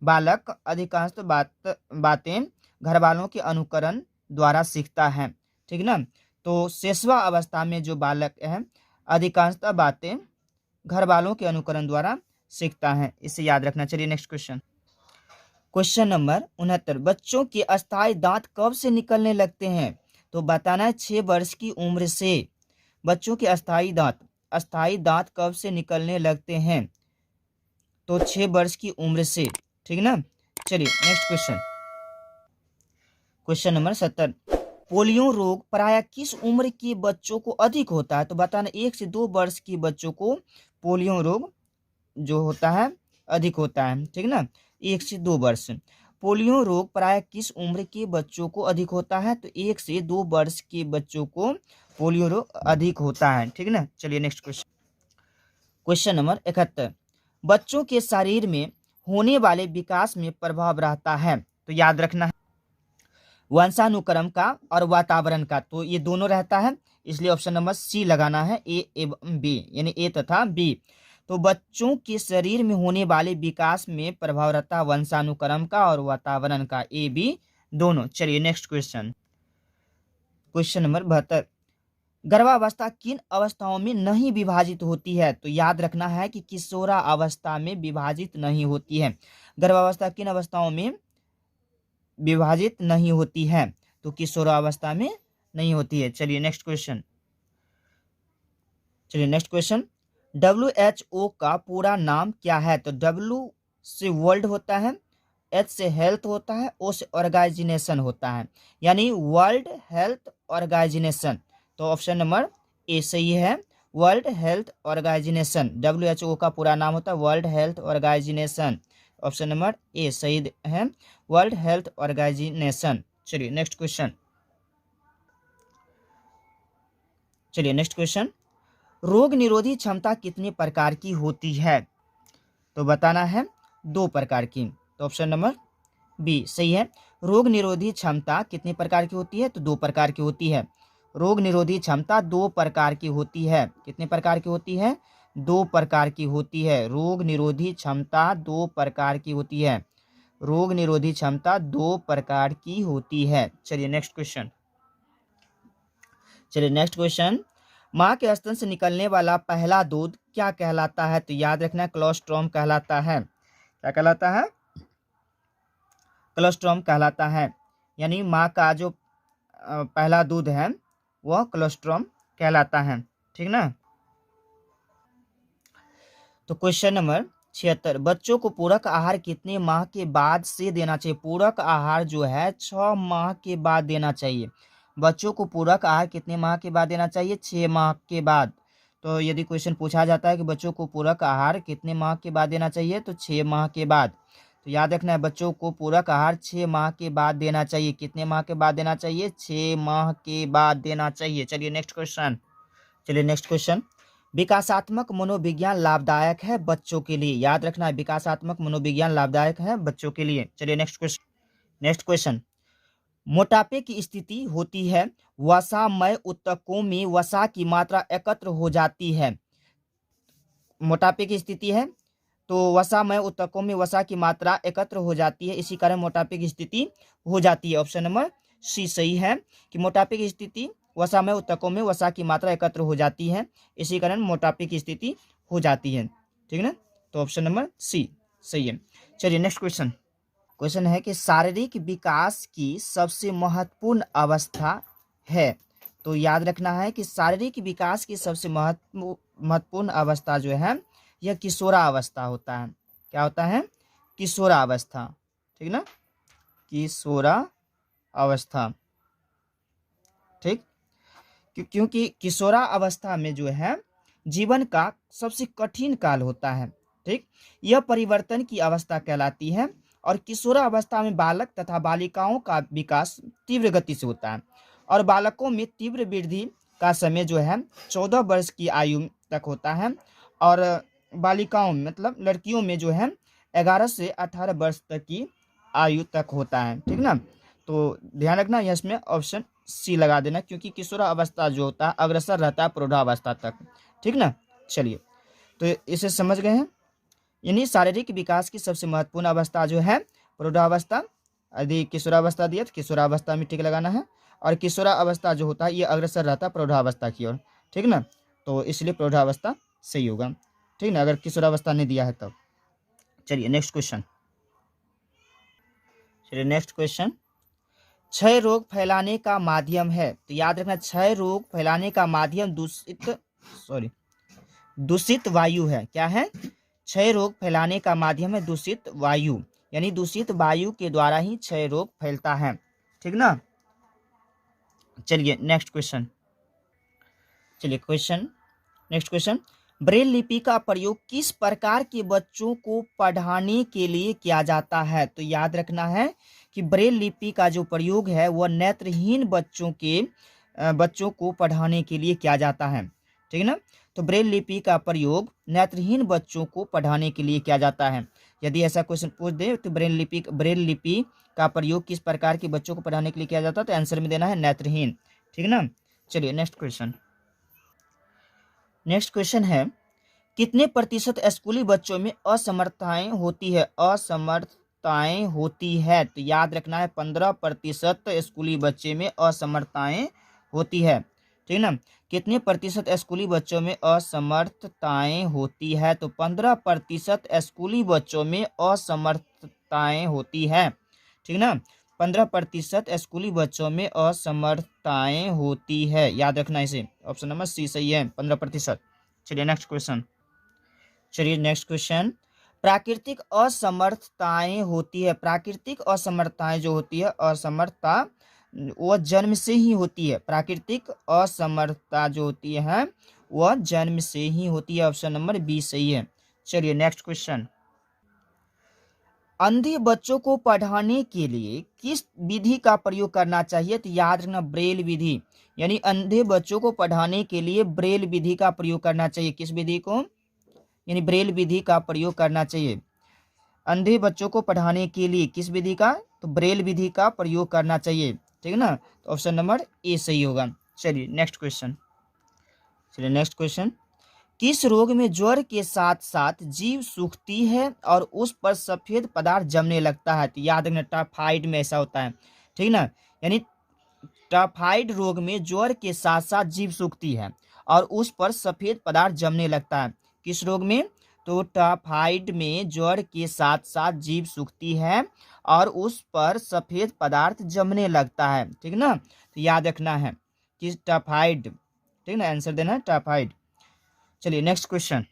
Speaker 1: बालक अधिकांश बातें घर वालों के अनुकरण द्वारा सीखता है, ठीक ना। तो शिशुअवस्था में जो बालक है अधिकांशतः बातें घर वालों के अनुकरण द्वारा सीखता है, इसे याद रखना। चलिए नेक्स्ट क्वेश्चन। क्वेश्चन नंबर 69, बच्चों के अस्थायी दांत कब से निकलने लगते हैं। तो बताना है 6 वर्ष की उम्र से बच्चों के अस्थायी दांत कब से निकलने लगते हैं। तो 6 वर्ष की उम्र से, ठीक ना। चलिए next question. Question number 70, polio रोग प्रायः किस उम्र के बच्चों को अधिक होता है। तो बताना 1 से 2 वर्ष के बच्चों को पोलियो रोग जो होता है अधिक होता है, ठीक ना। 1 से 2 वर्ष। पोलियो रोग प्रायः किस उम्र के बच्चों को अधिक होता है। तो 1 से 2 वर्ष के बच्चों को पोलियो रोग अधिक होता है, ठीक ना। चलिए नेक्स्ट क्वेश्चन। क्वेश्चन नंबर 71, बच्चों के शरीर में होने वाले विकास में प्रभाव रहता है। तो याद रखना है वंशानुक्रम का और वातावरण का, तो ये दोनों रहता है। इसलिए ऑप्शन नंबर सी लगाना है, ए एवं बी, यानी ए तथा बी। तो बच्चों के शरीर में होने वाले विकास में प्रभाव रहता है वंशानुक्रम का और वातावरण का, ए बी दोनों। चलिए नेक्स्ट क्वेश्चन, क्वेश्चन नंबर 72। गर्भावस्था किन अवस्थाओं में नहीं विभाजित होती है? तो याद रखना है कि किशोरा अवस्था में विभाजित नहीं होती है। गर्भावस्था किन अवस्थाओं में विभाजित नहीं होती है? तो किशोरावस्था में नहीं होती है। चलिए नेक्स्ट क्वेश्चन, WHO का पूरा नाम क्या है? तो W से वर्ल्ड होता है, H से हेल्थ होता है, O से ऑर्गेनाइजेशन होता है, यानी वर्ल्ड हेल्थ ऑर्गेनाइजेशन। तो ऑप्शन नंबर ए सही है, वर्ल्ड हेल्थ ऑर्गेनाइजेशन। WHO का पूरा नाम होता है world health organisation. Option number A सही है, वर्ल्ड हेल्थ ऑर्गेनाइजेशन। चलिए नेक्स्ट क्वेश्चन, रोग निरोधी क्षमता कितने प्रकार की होती है? तो बताना है 2 प्रकार की। तो ऑप्शन नंबर बी सही है, रोग निरोधी क्षमता कितने प्रकार की होती है? तो 2 प्रकार की होती है। रोग निरोधी क्षमता 2 प्रकार की होती है। कितने प्रकार की होती है? 2 प्रकार की होती है। रोग निरोधी क्षमता 2 प्रकार की होती है। रोग निरोधी क्षमता 2 प्रकार की होती है। चलिए नेक्स्ट क्वेश्चन, माँ के स्तन से निकलने वाला पहला दूध क्या कहलाता है? तो याद रखना है कोलोस्ट्रम कहलाता है। क्या कहलाता है? कोलोस्ट्रम कहलाता है, यानी माँ का जो पहला दूध है वह कोलोस्ट्रम कहलाता है, ठीक ना। तो क्वेश्चन नंबर 76, बच्चों को पूरक आहार कितने माह के बाद से देना चाहिए? पूरक आहार जो है 6 माह के बाद देना चाहिए। बच्चों को पूरक आहार कितने माह के बाद देना चाहिए? 6 माह के बाद। तो यदि क्वेश्चन पूछा जाता है कि बच्चों को पूरक आहार कितने माह के बाद देना चाहिए, तो 6 माह के बाद। तो याद रखना है बच्चों को पूरक आहार 6 माह के बाद देना चाहिए। कितने माह के बाद देना चाहिए? 6 माह के बाद देना चाहिए। चलिए नेक्स्ट क्वेश्चन, विकासात्मक मनोविज्ञान लाभदायक है बच्चों के लिए। याद रखना है विकासात्मक मनोविज्ञान लाभदायक है बच्चों के लिए। चलिए नेक्स्ट क्वेश्चन, मोटापे की स्थिति होती है वसामय ऊतकों में वसा की मात्रा एकत्र हो जाती है। मोटापे की स्थिति है तो वसामय ऊतकों में वसा की मात्रा एकत्र हो जाती है, इसी कारण मोटापे की स्थिति हो जाती है। ऑप्शन नंबर सी सही है कि मोटापे की स्थिति वसामय ऊतकों में वसा की मात्रा एकत्र हो जाती है, इसी कारण मोटापे की स्थिति हो जाती है, ठीक ना। तो ऑप्शन नंबर सी सही है। चलिए नेक्स्ट क्वेश्चन है कि शारीरिक विकास की सबसे महत्वपूर्ण अवस्था है। तो याद रखना है कि शारीरिक विकास की सबसे महत्वपूर्ण अवस्था जो है यह किशोरावस्था होता है। क्या होता है? किशोरावस्था, ठीक ना, किशोरावस्था, ठीक। क्योंकि किशोरावस्था में जो है जीवन का सबसे कठिन काल होता है, ठीक। यह परिवर्तन की अवस्था कहलाती है और किशोरावस्था में बालक तथा बालिकाओं का विकास तीव्र गति से होता है और बालकों में तीव्र वृद्धि का समय जो है 14 वर्ष की आयु तक होता है और बालिकाओं में मतलब लड़कियों में जो है 11 से 18 वर्ष तक की आयु तक होता है, ठीक ना। तो ध्यान रखना इसमें ऑप्शन सी लगा देना, क्योंकि किशोरावस्था जो होता है अग्रसर रहता है प्रौढ़ावस्था तक, ठीक ना। चलिए तो इसे समझ गए हैं, यानी शारीरिक विकास की सबसे महत्वपूर्ण अवस्था जो है प्रौढ़ावस्था। यदि किशोरावस्था दिया तो किशोरावस्था में टिक लगाना है, और किशोरावस्था जो होता है ये अग्रसर रहता है प्रौढ़ावस्था की ओर, ठीक ना। तो इसलिए प्रौढ़ावस्था सही होगा, ठीक ना, अगर किशोरावस्था ने दिया है तब। चलिए नेक्स्ट क्वेश्चन, क्षय रोग फैलाने का माध्यम है। तो याद रखना क्षय रोग फैलाने का माध्यम दूषित वायु है। क्या है? क्षय रोग फैलाने का माध्यम है दूषित वायु, यानी दूषित वायु के द्वारा ही क्षय रोग फैलता है, ठीक ना। चलिए नेक्स्ट क्वेश्चन, ब्रेल लिपि का प्रयोग किस प्रकार के बच्चों को पढ़ाने के लिए किया जाता है? तो याद रखना है कि ब्रेल लिपि का जो प्रयोग है वह नेत्रहीन बच्चों को पढ़ाने के लिए किया जाता है, ठीक ना। तो ब्रेल लिपि का प्रयोग नेत्रहीन बच्चों को पढ़ाने के लिए किया जाता है। यदि ऐसा क्वेश्चन पूछ दे तो ब्रेल लिपि का प्रयोग किस प्रकार के बच्चों को पढ़ाने के लिए किया जाता है, तो आंसर में देना है नेत्रहीन, ठीक ना। चलिए नेक्स्ट क्वेश्चन है, कितने प्रतिशत स्कूली बच्चों में असमर्थताएं होती है? असमर्थताएं होती है, तो याद रखना है 15% स्कूली बच्चे में असमर्थताएं होती है। ठीक ना, कितने प्रतिशत स्कूली बच्चों में असमर्थताएं होती है? तो 15% स्कूली बच्चों में असमर्थताएं होती है। ठीक ना, 15% स्कूली बच्चों में असमर्थताएं होती है, याद रखना इसे। ऑप्शन नंबर सी सही है, 15%। चलिए नेक्स्ट क्वेश्चन, प्राकृतिक असमर्थताएं होती है। प्राकृतिक असमर्थताएं जो होती है, असमर्थता वह जन्म से ही होती है। प्राकृतिक असमर्थता जो होती है वह जन्म से ही होती है। ऑप्शन नंबर बी सही है। चलिए नेक्स्ट क्वेश्चन, अंधे बच्चों को पढ़ाने के लिए किस विधि का प्रयोग करना चाहिए? तो याद रखना ब्रेल विधि, यानी अंधे बच्चों को पढ़ाने के लिए ब्रेल विधि का प्रयोग करना चाहिए। किस विधि को? यानी ब्रेल विधि का प्रयोग करना चाहिए। अंधे बच्चों को पढ़ाने के लिए किस विधि का? तो ब्रेल विधि का प्रयोग करना चाहिए। ठीक है ना, तो ऑप्शन नंबर ए सही होगा। चलिए नेक्स्ट क्वेश्चन, किस रोग में ज्वर के साथ साथ जीभ सूखती है और उस पर सफेद पदार्थ जमने लगता है? तो याद रखना टाइफाइड में ऐसा होता है। ठीक ना, यानी टाइफाइड रोग में ज्वर के साथ साथ जीभ सूखती है और उस पर सफेद पदार्थ जमने लगता है। किस रोग में? तो टाइफाइड में ज्वर के साथ साथ जीभ सूखती है और उस पर सफेद पदार्थ जमने लगता है। ठीक ना, तो याद रखना है कि टाइफाइड। ठीक ना, आंसर देना है टाइफाइड। चलिए नेक्स्ट क्वेश्चन,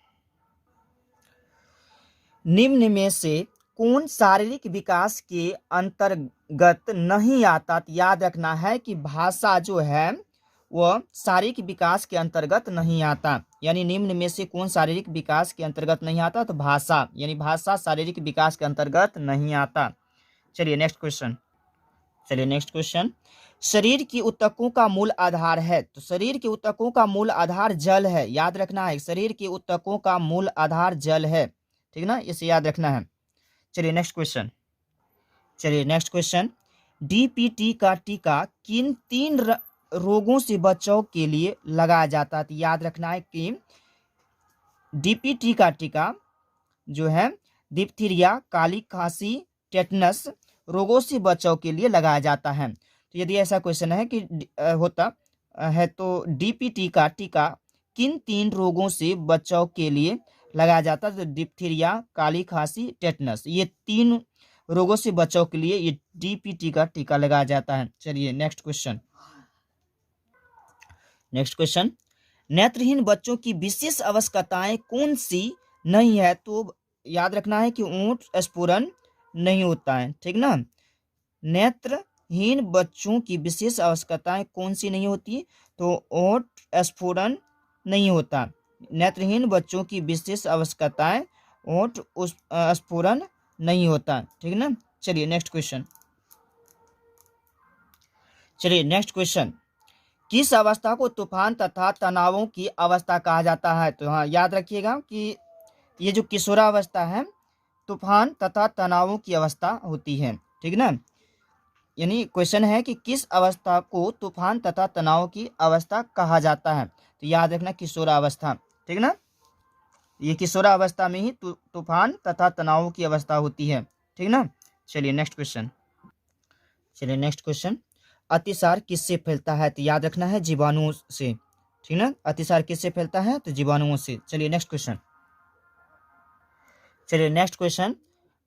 Speaker 1: निम्न में से कौन शारीरिक विकास के अंतर्गत नहीं आता? तो याद रखना है कि भाषा जो है वह शारीरिक विकास के अंतर्गत नहीं आता। यानी निम्न में से कौन शारीरिक विकास के अंतर्गत नहीं आता? तो भाषा, यानी भाषा शारीरिक विकास के अंतर्गत नहीं आता। चलिए नेक्स्ट क्वेश्चन, शरीर की ऊतकों का मूल आधार है। तो शरीर के ऊतकों का मूल आधार जल है, याद रखना है। शरीर के ऊतकों का मूल आधार जल है। ठीक ना, इसे याद रखना है। चलिए नेक्स्ट क्वेश्चन, डीपीटी का टीका किन 3 रोगों से बचाव के लिए लगाया जाता है? तो याद रखना है कि डीपीटी का टीका जो है डिप्थीरिया, काली खांसी, टेटनस रोगों से बचाव के लिए लगाया जाता है। तो यदि ऐसा क्वेश्चन है कि होता है तो डीपीटी का टीका किन 3 रोगों से बचाव के लिए लगाया जाता है? तो डिप्थीरिया, काली खांसी, टेटनस, ये 3 रोगों से बचाव के लिए ये डीपीटी का टीका लगाया जाता है। चलिए नेक्स्ट क्वेश्चन, नेत्रहीन बच्चों की विशेष आवश्यकताएं कौन सी नहीं है? तो याद रखना है कि ओंठ स्फुरन नहीं होता है। ठीक ना, नेत्रहीन बच्चों की विशेष आवश्यकताएं कौन सी नहीं होती? तो ओंठ स्फुरन नहीं होता। नेत्रहीन बच्चों की विशेष आवश्यकताएं ओंठ स्फुरन नहीं होता। ठीक ना, चलिए नेक्स्ट क्वेश्चन, किस अवस्था को तूफान तथा तनावों की अवस्था कहा जाता है? तो हाँ, याद रखिएगा कि ये जो किशोरावस्था है तूफान तथा तनावों की अवस्था होती है। ठीक ना, यानी क्वेश्चन है कि किस अवस्था को तूफान तथा तनाव की अवस्था कहा जाता है? तो याद रखना किशोरावस्था। ठीक ना, ये किशोरावस्था में ही तूफान तथा तनाव की अवस्था होती है। ठीक ना, चलिए नेक्स्ट क्वेश्चन, अतिसार किससे फैलता है? तो याद रखना है जीवाणुओं से। ठीक ना, अतिसार किससे फैलता है? तो जीवाणुओं से। चलिए नेक्स्ट क्वेश्चन,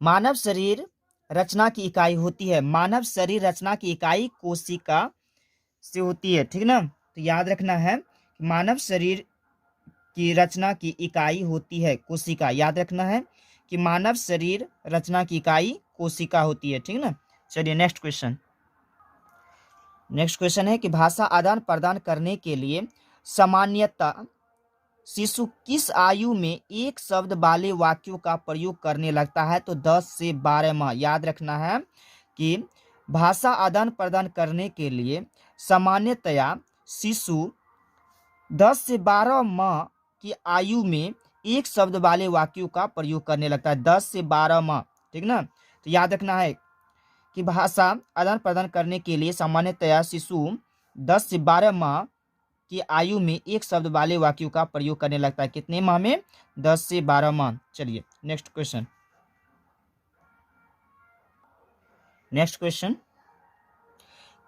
Speaker 1: मानव शरीर रचना की इकाई होती है। मानव शरीर रचना की इकाई कोशिका से होती है। ठीक ना, तो याद रखना है कि मानव शरीर की रचना की इकाई होती है कोशिका। याद रखना है कि मानव शरीर रचना की इकाई कोशिका होती है। ठीक ना, चलिए नेक्स्ट क्वेश्चन है कि भाषा आदान प्रदान करने के लिए सामान्यतः शिशु किस आयु में एक शब्द वाले वाक्यों का प्रयोग करने लगता है? तो 10 से 12 माह। याद रखना है कि भाषा आदान प्रदान करने के लिए सामान्यतया शिशु 10 से 12 माह की आयु में एक शब्द वाले वाक्यों का प्रयोग करने लगता है। 10 से 12 माह। ठीक ना, तो याद रखना है कि भाषा आदान प्रदान करने के लिए सामान्यतया शिशु 10 से 12 माह की आयु में एक शब्द वाले वाक्यों का प्रयोग करने लगता है? कितने माह में? 10 से 12 माह। चलिए नेक्स्ट क्वेश्चन। नेक्स्ट क्वेश्चन,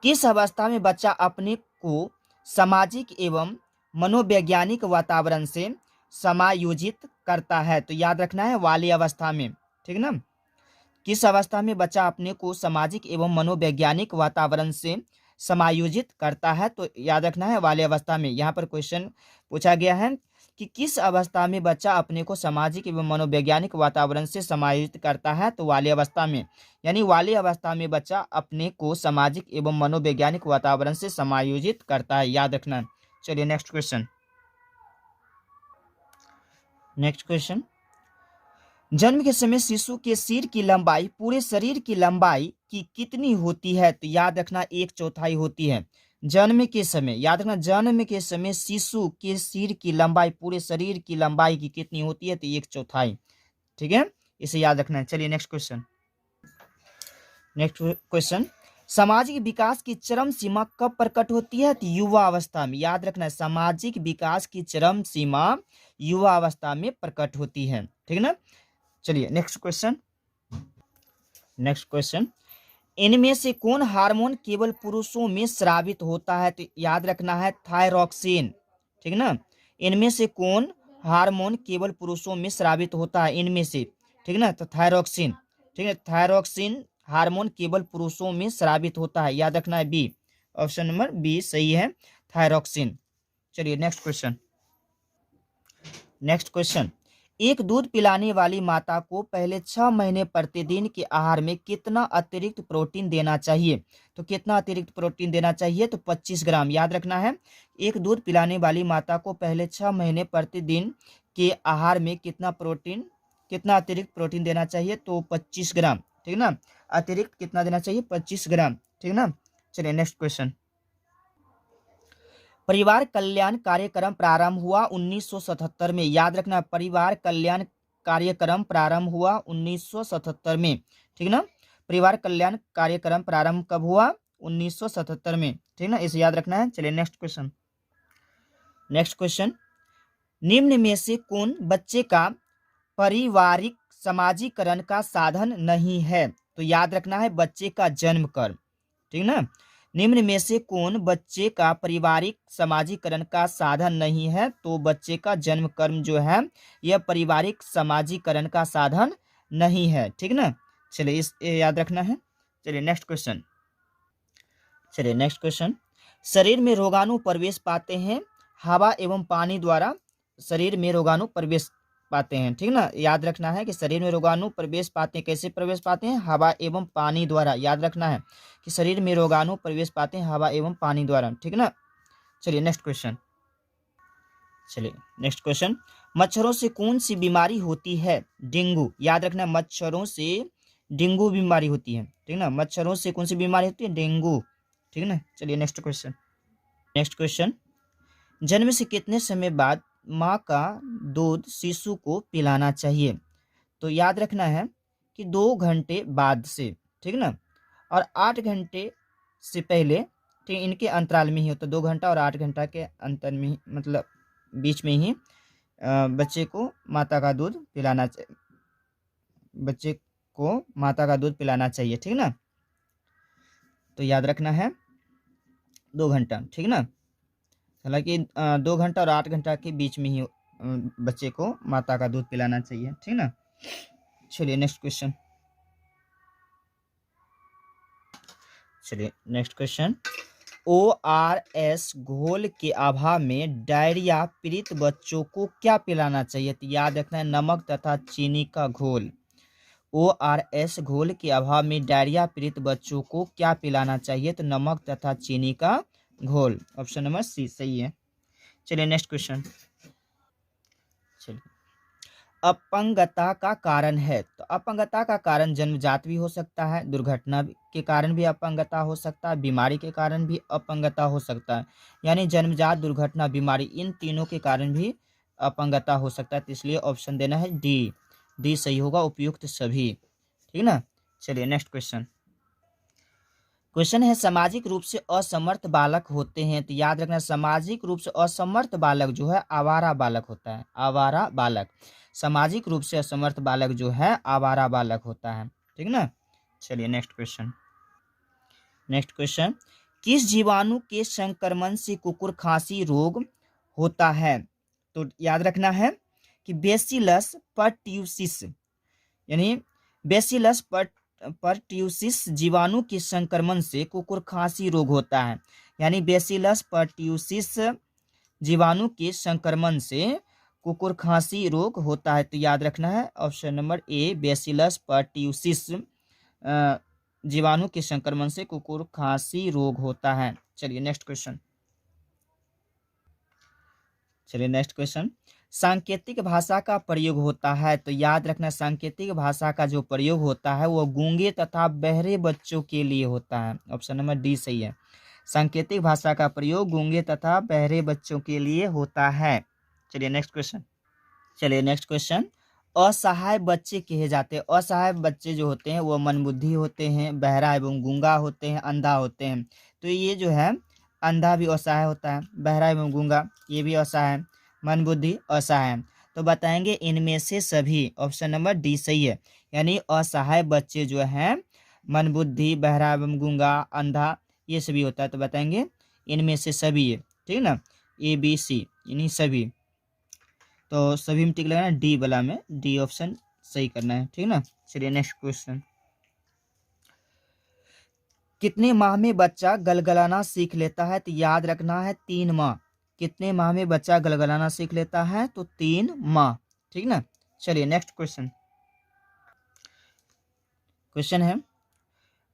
Speaker 1: किस अवस्था में बच्चा अपने को सामाजिक एवं मनोवैज्ञानिक वातावरण से समायोजित करता है? तो याद रखना है वाली अवस्था में, ठीक ना। किस अवस्था में बच्चा अपने को सामाजिक एवं मनोवैज्ञानिक वातावरण से समायोजित करता है? तो याद रखना है वाली अवस्था में। यहाँ पर क्वेश्चन पूछा गया है कि किस अवस्था में बच्चा अपने को सामाजिक एवं मनोवैज्ञानिक वातावरण से समायोजित करता है? तो वाली अवस्था में, यानी वाली अवस्था में बच्चा अपने को सामाजिक एवं मनोवैज्ञानिक वातावरण से समायोजित करता है, याद रखना। चलिए नेक्स्ट क्वेश्चन। नेक्स्ट क्वेश्चन, जन्म के समय शिशु के सिर की लंबाई पूरे शरीर की लंबाई की कितनी होती है? तो याद रखना 1/4 होती है। जन्म के समय, याद रखना, जन्म के समय शिशु के सिर की लंबाई पूरे शरीर की लंबाई की कितनी होती है? तो 1/4, ठीक है, इसे याद रखना है। चलिए नेक्स्ट क्वेश्चन। नेक्स्ट क्वेश्चन, सामाजिक विकास की चरम सीमा कब प्रकट होती है? तो युवा अवस्था में। याद रखना है सामाजिक विकास की चरम सीमा युवा अवस्था में प्रकट होती है, ठीक है ना। चलिए नेक्स्ट क्वेश्चन। नेक्स्ट क्वेश्चन, इनमें से कौन हार्मोन केवल पुरुषों में स्रावित होता है? तो याद रखना है थायरॉक्सिन, ठीक ना। इनमें से कौन हार्मोन केवल पुरुषों में स्रावित होता है? इनमें से, ठीक ना, तो थायरॉक्सिन, ठीक है, थायरॉक्सिन हार्मोन केवल पुरुषों में स्रावित होता है, याद रखना है बी, ऑप्शन नंबर बी सही है, थायरॉक्सिन। चलिए नेक्स्ट क्वेश्चन। नेक्स्ट क्वेश्चन, एक दूध पिलाने वाली माता को पहले 6 महीने प्रतिदिन के आहार में कितना अतिरिक्त प्रोटीन देना चाहिए? तो कितना अतिरिक्त प्रोटीन देना चाहिए? तो 25 ग्राम, याद रखना है। एक दूध पिलाने वाली माता को पहले 6 महीने प्रतिदिन के आहार में कितना अतिरिक्त प्रोटीन देना चाहिए? तो 25 ग्राम, ठीक ना। अतिरिक्त कितना देना चाहिए? 25 ग्राम, ठीक ना। चलिए नेक्स्ट क्वेश्चन। परिवार कल्याण कार्यक्रम प्रारंभ हुआ 1977 में, याद रखना, परिवार कल्याण कार्यक्रम प्रारंभ हुआ 1977 में, ठीक ना। परिवार कल्याण कार्यक्रम प्रारंभ कब हुआ? 1977 में, ठीक ना, इसे याद रखना है। चलिए नेक्स्ट क्वेश्चन। नेक्स्ट क्वेश्चन, निम्न में से कौन बच्चे का पारिवारिक समाजीकरण का साधन नहीं है? तो याद रखना है बच्चे का जन्म कर, ठीक ना। निम्न में से कौन बच्चे का पारिवारिक समाजीकरण का साधन नहीं है? तो बच्चे का जन्म कर्म जो है यह पारिवारिक समाजीकरण का साधन नहीं है, ठीक ना। चलिए इस याद रखना है। चलिए नेक्स्ट क्वेश्चन। चलिए नेक्स्ट क्वेश्चन, शरीर में रोगाणु प्रवेश पाते हैं हवा एवं पानी द्वारा, शरीर में रोगाणु प्रवेश पाते हैं, ठीक ना। याद रखना है कि शरीर में रोगाणु प्रवेश पाते हैं, कैसे प्रवेश पाते हैं? हवा एवं पानी द्वारा, याद रखना है कि शरीर में रोगाणु प्रवेश पाते हैं हवा एवं पानी द्वारा, ठीक ना। चलिए नेक्स्ट क्वेश्चन। चलिए नेक्स्ट क्वेश्चन, मच्छरों से कौन सी बीमारी होती है? डेंगू, याद रखना, मच्छरों से डेंगू बीमारी होती है, ठीक ना। मच्छरों से कौन सी बीमारी होती है? डेंगू, ठीक ना। चलिए नेक्स्ट क्वेश्चन। नेक्स्ट क्वेश्चन, जन्म से कितने समय बाद माँ का दूध शिशु को पिलाना चाहिए? तो याद रखना है कि 2 घंटे बाद से, ठीक ना, और 8 घंटे से पहले, ठीक, इनके अंतराल में ही होता है। 2 घंटा और 8 घंटा के अंतर में ही, मतलब बीच में ही बच्चे को माता का दूध पिलाना चाहिए, बच्चे को माता का दूध पिलाना चाहिए, ठीक ना। तो याद रखना है 2 घंटा, ठीक ना। हालांकि 2 घंटा और 8 घंटा के बीच में ही बच्चे को माता का दूध पिलाना चाहिए, ठीक ना। चलिए नेक्स्ट क्वेश्चन। चलिए नेक्स्ट क्वेश्चन, ORS घोल के अभाव में डायरिया पीड़ित बच्चों को क्या पिलाना चाहिए? तो याद रखना है नमक तथा चीनी का घोल। ORS घोल के अभाव में डायरिया पीड़ित बच्चों को क्या पिलाना चाहिए? तो नमक तथा चीनी का घोल, ऑप्शन नंबर सी सही है। चलिए नेक्स्ट क्वेश्चन। चलिए, अपंगता का कारण है? तो अपंगता का कारण जन्मजात भी हो सकता है, दुर्घटना के कारण भी अपंगता हो सकता है, बीमारी के कारण भी अपंगता हो सकता है, यानी जन्मजात, दुर्घटना, बीमारी, इन तीनों के कारण भी अपंगता हो सकता है। तो इसलिए ऑप्शन देना है डी, डी सही होगा, उपयुक्त सभी, ठीक ना। चलिए नेक्स्ट क्वेश्चन। क्वेश्चन है सामाजिक रूप से असमर्थ बालक होते हैं, तो याद रखना सामाजिक रूप से असमर्थ बालक जो है आवारा बालक होता है, आवारा बालक। सामाजिक रूप से असमर्थ बालक जो है आवारा बालक होता है, ठीक ना। चलिए नेक्स्ट क्वेश्चन। नेक्स्ट क्वेश्चन, किस जीवाणु के संक्रमण से कुकुर खांसी रोग होता है? तो याद रखना है कि बेसिलस परट्यूसिस, यानी बेसिलस परट्यूसिस जीवाणु के संक्रमण से कुकुर खांसी रोग होता है, यानी बेसिलस परट्यूसिस जीवाणु के संक्रमण से कुकुर खांसी रोग होता है। तो याद रखना है ऑप्शन नंबर ए, बेसिलस परट्यूसिस जीवाणु के संक्रमण से कुकुर खांसी रोग होता है। चलिए नेक्स्ट क्वेश्चन। चलिए नेक्स्ट क्वेश्चन, सांकेतिक भाषा का प्रयोग होता है, तो याद रखना सांकेतिक भाषा का जो प्रयोग होता है वो गूंगे तथा बहरे बच्चों के लिए होता है। ऑप्शन नंबर डी सही है, सांकेतिक भाषा का प्रयोग गूंगे तथा बहरे बच्चों के लिए होता है। चलिए नेक्स्ट क्वेश्चन। चलिए नेक्स्ट क्वेश्चन, असहाय बच्चे कहे जाते हैं। असहाय बच्चे जो होते हैं वो मंदबुद्धि होते हैं, बहरा एवं गूंगा होते हैं, अंधा होते हैं। तो ये जो है अंधा भी असहाय होता है, बहरा एवं गूंगा ये भी असहाय है, मंदबुद्धि असहाय है। तो बताएंगे इनमें से सभी, ऑप्शन नंबर डी सही है, यानी असहाय बच्चे जो हैं मंदबुद्धि, बहरा एवं गूंगा, अंधा ये सभी होता है। तो बताएंगे इनमें से सभी है, ठीक ना, ए बी सी इन्हीं सभी। तो सभी में टिक लगाना, डी वाला में डी ऑप्शन सही करना है, ठीक ना। चलिए नेक्स्ट क्वेश्चन, कितने माह में बच्चा गलगलाना सीख लेता है? तो याद रखना है 3 माह। कितने माह में बच्चा गलगलाना सीख लेता है? तो 3 माह, ठीक ना। चलिए नेक्स्ट क्वेश्चन। क्वेश्चन है,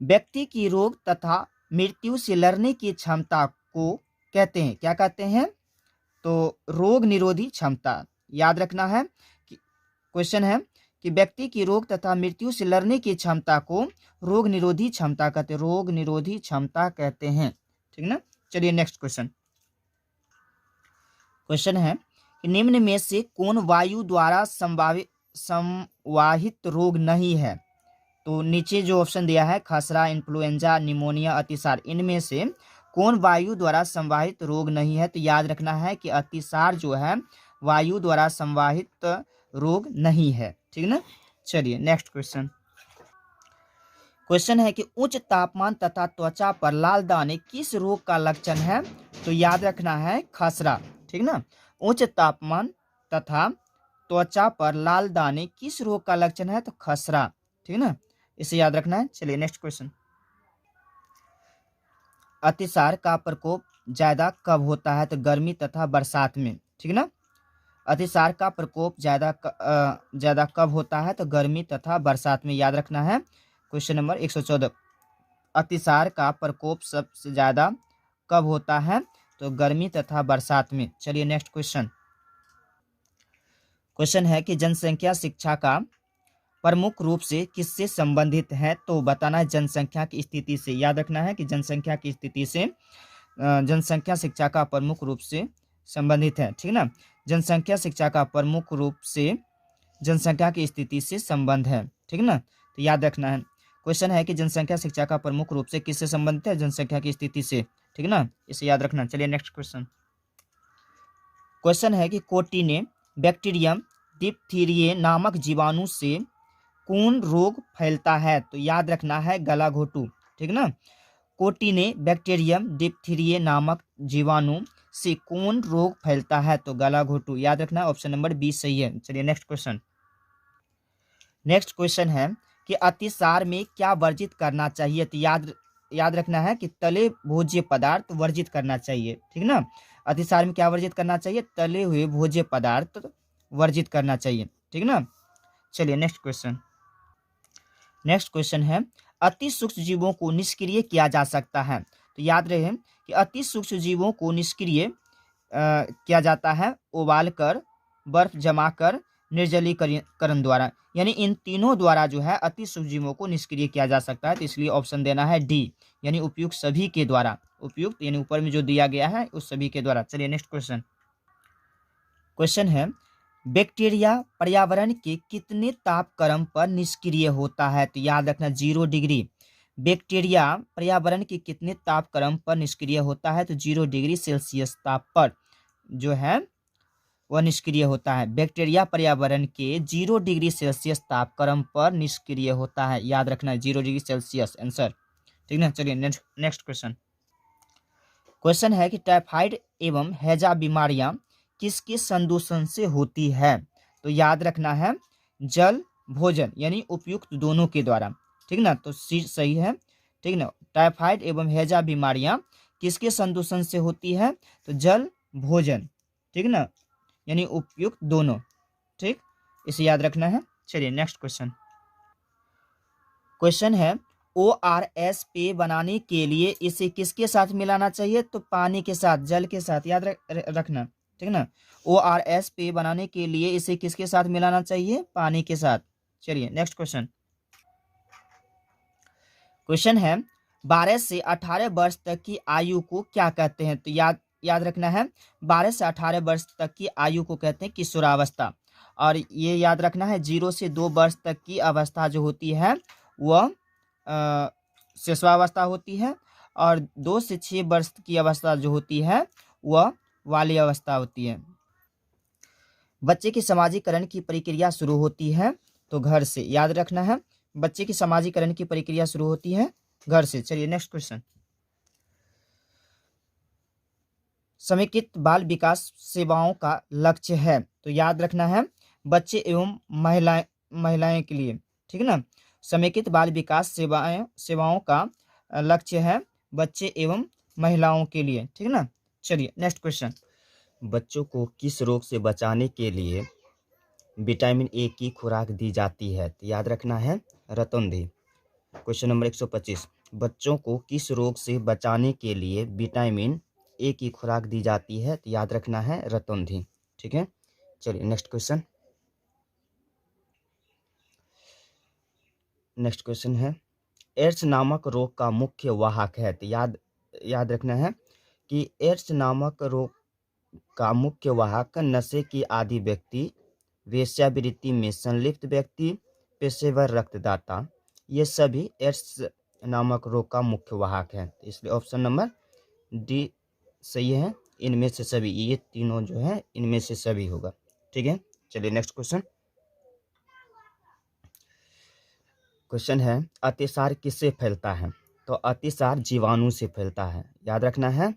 Speaker 1: व्यक्ति की रोग तथा मृत्यु से लड़ने की क्षमता को कहते हैं, क्या कहते हैं? तो रोग निरोधी क्षमता। याद रखना है कि क्वेश्चन है कि व्यक्ति की रोग तथा मृत्यु से लड़ने की क्षमता को रोग निरोधी क्षमता कहते हैं, रोग निरोधी क्षमता कहते हैं, ठीक ना। चलिए नेक्स्ट क्वेश्चन। क्वेश्चन है कि निम्न में से कौन वायु द्वारा संवाहित रोग नहीं है? तो नीचे जो ऑप्शन दिया है खसरा, इन्फ्लुएंजा, निमोनिया, अतिसार, इनमें से कौन वायु द्वारा संवाहित रोग नहीं है? तो याद रखना है कि अतिसार जो है वायु द्वारा संवाहित रोग नहीं है, ठीक ना। चलिए नेक्स्ट क्वेश्चन। क्वेश्चन है कि उच्च तापमान तथा त्वचा पर लाल दाने किस रोग का लक्षण है? तो याद रखना है खसरा, ठीक ना। उच्च तापमान तथा त्वचा पर लाल दाने किस रोग का लक्षण है? तो खसरा, ठीक ना, इसे याद रखना है। चलिए नेक्स्ट क्वेश्चन। अतिसार का प्रकोप ज्यादा कब होता है? तो गर्मी तथा बरसात में, ठीक ना। अतिसार का प्रकोप ज्यादा कब होता है? तो गर्मी तथा बरसात में, याद रखना है। क्वेश्चन नंबर 114, अतिसार का प्रकोप सबसे ज्यादा कब होता है? तो गर्मी तथा बरसात में। चलिए नेक्स्ट क्वेश्चन। क्वेश्चन है कि जनसंख्या शिक्षा का प्रमुख रूप से किससे संबंधित है? तो बताना है जनसंख्या की स्थिति से। याद रखना है कि जनसंख्या की स्थिति से जनसंख्या शिक्षा का प्रमुख रूप से संबंधित है, ठीक ना। जनसंख्या शिक्षा का प्रमुख रूप से जनसंख्या की स्थिति से संबंध है, ठीक ना। तो याद रखना है। क्वेश्चन है कि जनसंख्या शिक्षा का प्रमुख रूप से किससे संबंधित है? जनसंख्या की स्थिति से, ठीक ना, इसे याद रखना। चलिए नेक्स्ट क्वेश्चन। क्वेश्चन है कि कोटी ने बैक्टीरियम डिप्थीरिये नामक जीवाणु से कौन रोग फैलता है? तो याद रखना है गला घोटू, ठीक ना। कोटी ने बैक्टीरियम डिप्थीरिये नामक जीवाणु से कौन रोग फैलता है? तो गला घोटू, याद रखना ऑप्शन नंबर बी सही है। चलिए नेक्स्ट क्वेश्चन। नेक्स्ट क्वेश्चन है कि अतिसार में क्या वर्जित करना चाहिए? तो याद रखना है कि तले भोज्य पदार्थ वर्जित करना चाहिए, ठीक ना। अतिसार में क्या वर्जित करना चाहिए? तले हुए भोज्य पदार्थ वर्जित करना चाहिए, ठीक ना। चलिए नेक्स्ट क्वेश्चन। नेक्स्ट क्वेश्चन है, अति सूक्ष्म जीवों को निष्क्रिय किया जा सकता है? तो याद रहे कि अति सूक्ष्म जीवों को निष्क्रिय किया जाता है उबाल कर, बर्फ जमा कर, निर्जलीकरण द्वारा, यानी इन तीनों द्वारा जो है अति सूक्ष्म जीवों को निष्क्रिय किया जा सकता है। तो इसलिए ऑप्शन देना है डी, यानी उपयुक्त सभी के द्वारा, उपयुक्त यानी ऊपर में जो दिया गया है उस सभी के द्वारा। चलिए नेक्स्ट क्वेश्चन। क्वेश्चन है, बैक्टीरिया पर्यावरण के कितने तापक्रम पर निष्क्रिय होता है? तो याद रखना 0 डिग्री। बैक्टीरिया पर्यावरण के कितने तापक्रम पर निष्क्रिय होता है? तो 0 डिग्री सेल्सियस ताप पर जो है वह निष्क्रिय होता है। बैक्टीरिया पर्यावरण के 0 डिग्री सेल्सियस तापक्रम पर निष्क्रिय होता है, याद रखना है 0 डिग्री सेल्सियस आंसर। ठीक ना, चलिए नेक्स्ट क्वेश्चन। क्वेश्चन है कि टाइफाइड एवं हैजा बीमारियां किसके संदूषण से होती है? तो याद रखना है जल भोजन यानी उपयुक्त दोनों के द्वारा। ठीक ना, तो सी सही है। ठीक ना, टाइफाइड एवं हैजा बीमारियां किसके संदूषण से होती है? तो जल भोजन, ठीक ना, यानी उपयुक्त दोनों। ठीक, इसे याद रखना है। चलिए नेक्स्ट क्वेश्चन। क्वेश्चन है ORS पेय बनाने के लिए इसे किसके साथ मिलाना चाहिए? तो पानी के साथ, जल के साथ, याद रखना। ठीक ना, ORS पेय बनाने के लिए इसे किसके साथ मिलाना चाहिए? पानी के साथ। चलिए नेक्स्ट क्वेश्चन। क्वेश्चन है 12 से 18 वर्ष तक की आयु को क्या कहते हैं? तो याद रखना है 12 से 18 वर्ष तक की आयु को कहते हैं किशोरावस्था। और ये याद रखना है 0 से 2 वर्ष तक की अवस्था जो होती है वह शिशुआवस्था होती है, और 2 से 6 वर्ष की अवस्था जो होती है वह बाल्य अवस्था होती है। बच्चे की समाजीकरण की प्रक्रिया शुरू होती है तो घर से, याद रखना है बच्चे की समाजीकरण की प्रक्रिया शुरू होती है घर से। चलिए नेक्स्ट क्वेश्चन। समेकित बाल विकास सेवाओं का लक्ष्य है, तो याद रखना है बच्चे एवं महिलाएं के लिए। ठीक ना, समेकित बाल विकास सेवाओं का लक्ष्य है बच्चे एवं महिलाओं के लिए। ठीक ना, चलिए नेक्स्ट क्वेश्चन। बच्चों को किस रोग से बचाने के लिए विटामिन ए की खुराक दी जाती है? तो याद रखना है रतौंधी। Question number 125। बच्चों को किस रोग से बचाने के लिए विटामिन ए की खुराक दी जाती है? तो याद रखना है रतौंधी। ठीक है, चलिए नेक्स्ट क्वेश्चन। नेक्स्ट क्वेश्चन है एड्स नामक रोग का मुख्य वाहक है? तो याद रखना है कि एड्स नामक रोग का मुख्य वाहक नशे की आदि व्यक्ति, वेश्यावृत्ति में संलिप्त व्यक्ति, पेशेवर रक्तदाता, ये सभी एड्स नामक रोग का मुख्य वाहक है। इसलिए ऑप्शन नंबर डी सही है। इनमें से सभी, ये तीनों जो है इनमें से सभी होगा। ठीक है, चलिए नेक्स्ट क्वेश्चन। क्वेश्चन है अतिसार किससे फैलता है? तो अतिसार जीवाणु से फैलता है, याद रखना है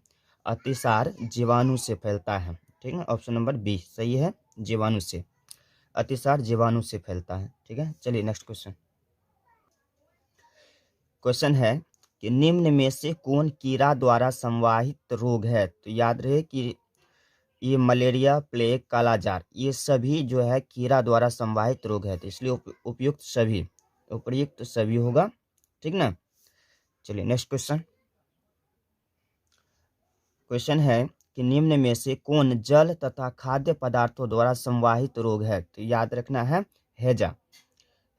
Speaker 1: अतिसार जीवाणु से फैलता है। ठीक है, ऑप्शन नंबर बी सही है, जीवाणु से। अतिसार जीवाणु से फैलता है। ठीक है, चलिए नेक्स्ट क्वेश्चन। क्वेश्चन है कि निम्न में से कौन कीड़ा द्वारा संवाहित रोग है? तो याद रहे कि ये मलेरिया, प्लेग, कालाजार, ये सभी जो है कीड़ा द्वारा संवाहित रोग है, तो इसलिए उपयुक्त सभी होगा। ठीक ना, चलिए नेक्स्ट क्वेश्चन। क्वेश्चन है कि निम्न में से कौन जल तथा खाद्य पदार्थों द्वारा संवाहित रोग है? तो याद रखना है हैजा।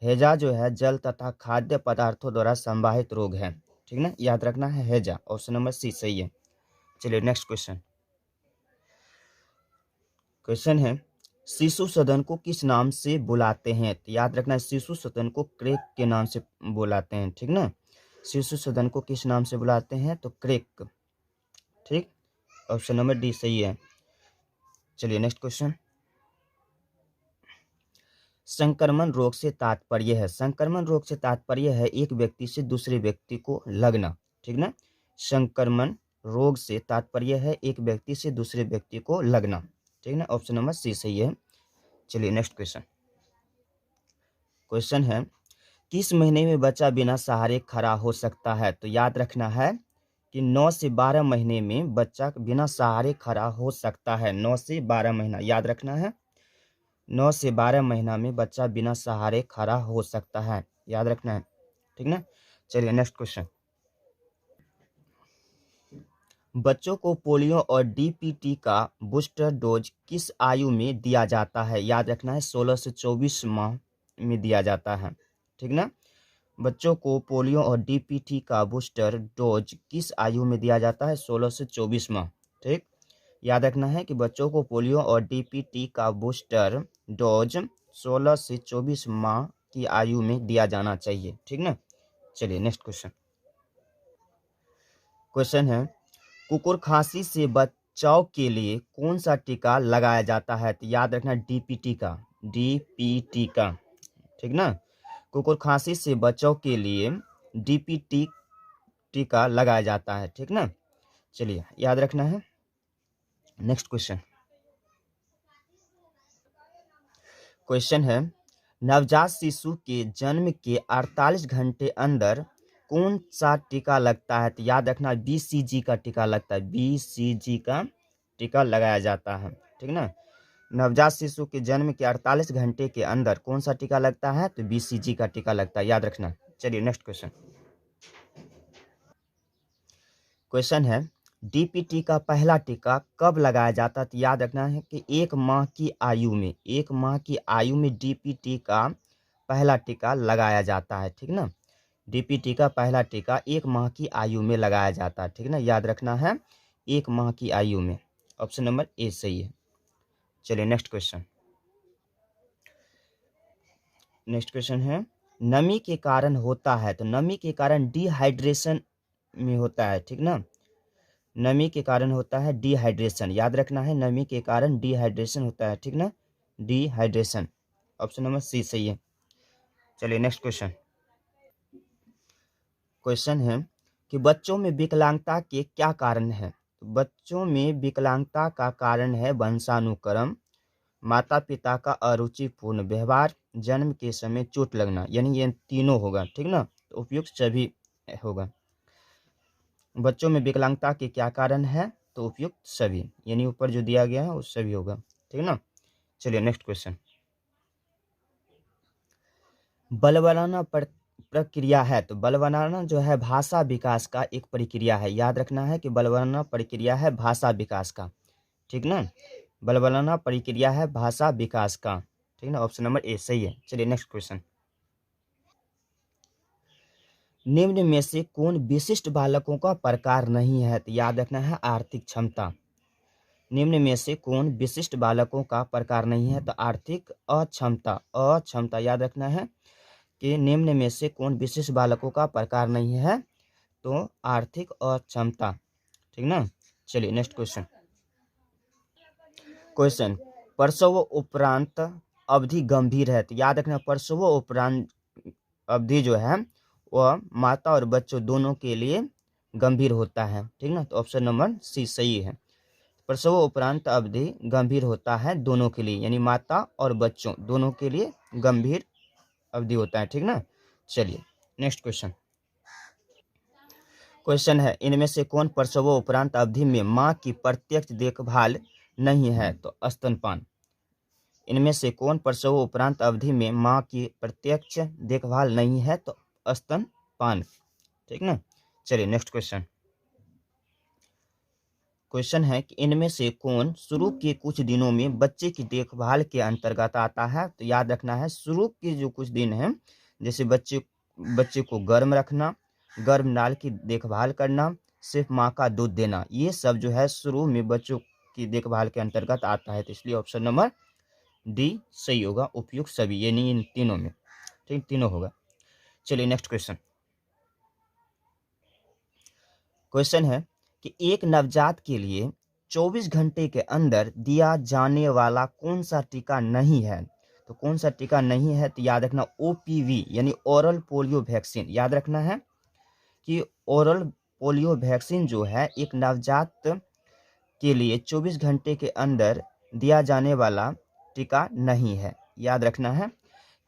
Speaker 1: हैजा जो है जल तथा खाद्य पदार्थों द्वारा संवाहित रोग है। ठीक ना, याद रखना है हैजा। ऑप्शन नंबर सी सही है। चलिए नेक्स्ट क्वेश्चन। क्वेश्चन है शिशु सदन को किस नाम से बुलाते हैं? तो याद रखना है शिशु सदन को क्रेक के नाम से बुलाते हैं। ठीक ना, शिशु सदन को किस नाम से बुलाते हैं? तो क्रेक। ठीक, ऑप्शन नंबर डी सही है। चलिए नेक्स्ट क्वेश्चन। संक्रमण रोग से तात्पर्य है, संक्रमण रोग से तात्पर्य है एक व्यक्ति से दूसरे व्यक्ति को लगना। ठीक ना, संक्रमण रोग से तात्पर्य है एक व्यक्ति से दूसरे व्यक्ति को लगना। ठीक ना, ऑप्शन नंबर सी सही है। चलिए नेक्स्ट क्वेश्चन। क्वेश्चन है किस महीने में बच्चा बिना सहारे खड़ा हो सकता है? तो याद रखना है कि 9 से 12 महीने में बच्चा बिना सहारे खड़ा हो सकता है। 9 से 12 महीना, याद रखना है 9 से 12 महीना में बच्चा बिना सहारे खड़ा हो सकता है, याद रखना है। ठीक ना, चलिए नेक्स्ट क्वेश्चन। बच्चों को पोलियो और डीपीटी का बूस्टर डोज किस आयु में दिया जाता है? याद रखना है 16 से 24 माह में दिया जाता है। ठीक ना, बच्चों को पोलियो और डीपीटी का बूस्टर डोज किस आयु में दिया जाता है? 16 से 24 माह। ठीक, याद रखना है कि बच्चों को पोलियो और डीपीटी का बूस्टर डोज 16 से 24 माह की आयु में दिया जाना चाहिए। ठीक ना, चलिए नेक्स्ट क्वेश्चन। क्वेश्चन है, कुकुर खांसी से बचाव के लिए कौन सा टीका लगाया जाता है? तो याद रखना डीपीटी का, डीपीटी का, ठीक ना। कुकुर खांसी से बचाव के लिए डीपीटी टीका लगाया जाता है, ठीक ना। चलिए याद रखना है। नेक्स्ट क्वेश्चन, क्वेश्चन है, नवजात शिशु के जन्म के 48 घंटे अंदर कौन सा टीका लगता है? तो याद रखना बीसीजी का टीका लगता है, बीसीजी का टीका लगाया जाता है, ठीक ना। नवजात शिशु के जन्म के 48 घंटे के अंदर कौन सा टीका लगता है? तो बीसीजी का टीका लगता है, याद रखना। चलिए नेक्स्ट क्वेश्चन, क्वेश्चन है, डीपीटी का पहला टीका कब लगाया जाता है? तो याद रखना है कि 1 माह की आयु में, 1 माह की आयु में डीपीटी का पहला टीका लगाया जाता है, ठीक ना। डीपीटी का पहला टीका 1 माह की आयु में लगाया जाता है, ठीक ना, याद रखना है 1 माह की आयु में। ऑप्शन नंबर ए सही है। चलिए नेक्स्ट क्वेश्चन, नेक्स्ट क्वेश्चन है, नमी के कारण होता है? तो नमी के कारण डिहाइड्रेशन में होता है, ठीक ना। नमी के कारण होता है डिहाइड्रेशन, याद रखना है नमी के कारण डिहाइड्रेशन होता है, ठीक ना, डिहाइड्रेशन। ऑप्शन नंबर सी सही है। चलिए नेक्स्ट क्वेश्चन, क्वेश्चन है कि बच्चों में विकलांगता के क्या कारण है? तो बच्चों में विकलांगता का कारण है वंशानुक्रम, माता पिता का अरुचिपूर्ण व्यवहार, जन्म के समय चोट लगना, यानी ये तीनों होगा, ठीक ना, तो उपयुक्त सभी होगा। बच्चों में विकलांगता के क्या कारण है? तो उपयुक्त सभी, यानी ऊपर जो दिया गया है वो सभी होगा, ठीक ना। चलिए नेक्स्ट क्वेश्चन, बल बनाना प्रक्रिया है? तो बल बनाना जो है भाषा विकास का एक प्रक्रिया है, याद रखना है कि बल बनाना प्रक्रिया है भाषा विकास का, ठीक ना। बल बनाना प्रक्रिया है भाषा विकास का, ठीक ना, ऑप्शन नंबर ए सही है। चलिए नेक्स्ट क्वेश्चन, निम्न में से कौन विशिष्ट बालकों का प्रकार नहीं है? तो याद रखना है आर्थिक क्षमता। निम्न में से कौन विशिष्ट बालकों का प्रकार नहीं है? तो आर्थिक अक्षमता, अक्षमता याद रखना है कि निम्न में से कौन विशिष्ट बालकों का प्रकार नहीं है? तो आर्थिक अक्षमता, ठीक ना। चलिए नेक्स्ट क्वेश्चन, क्वेश्चन, प्रसव उपरांत अवधि गंभीर है? तो याद रखना प्रसव उपरांत अवधि जो है वह माता और बच्चों दोनों के लिए गंभीर होता है, ठीक ना, तो ऑप्शन नंबर सी सही है। प्रसव उपरांत अवधि गंभीर होता है दोनों के लिए, यानी माता और बच्चों दोनों के लिए गंभीर अवधि होता है, ठीक ना। चलिए नेक्स्ट क्वेश्चन, क्वेश्चन है, इनमें से कौन प्रसव उपरांत अवधि में मां की प्रत्यक्ष देखभाल नहीं है? तो स्तनपान। इनमें से कौन प्रसव उपरांत अवधि में मां की प्रत्यक्ष देखभाल नहीं है? तो स्तनपान, ठीक ना। चलिए नेक्स्ट क्वेश्चन, क्वेश्चन है कि इनमें से कौन शुरू के कुछ दिनों में बच्चे की देखभाल के अंतर्गत आता है? तो याद रखना है शुरू के जो कुछ दिन हैं, जैसे बच्चे को गर्म रखना, गर्म नाल की देखभाल करना, सिर्फ माँ का दूध देना, ये सब जो है शुरू में बच्चों की देखभाल के अंतर्गत आता है, तो इसलिए ऑप्शन नंबर डी सही होगा, उपयुक्त सभी, ये नहीं इन तीनों में, ठीक, तीनों होगा। चलिए नेक्स्ट क्वेश्चन, क्वेश्चन है कि एक नवजात के लिए 24 घंटे के अंदर दिया जाने वाला कौन सा टीका नहीं है? तो कौन सा टीका नहीं है? तो याद रखना ओपीवी, यानी ओरल पोलियो वैक्सीन, याद रखना है कि ओरल पोलियो वैक्सीन जो है एक नवजात के लिए 24 घंटे के अंदर दिया जाने वाला टीका नहीं है। याद रखना है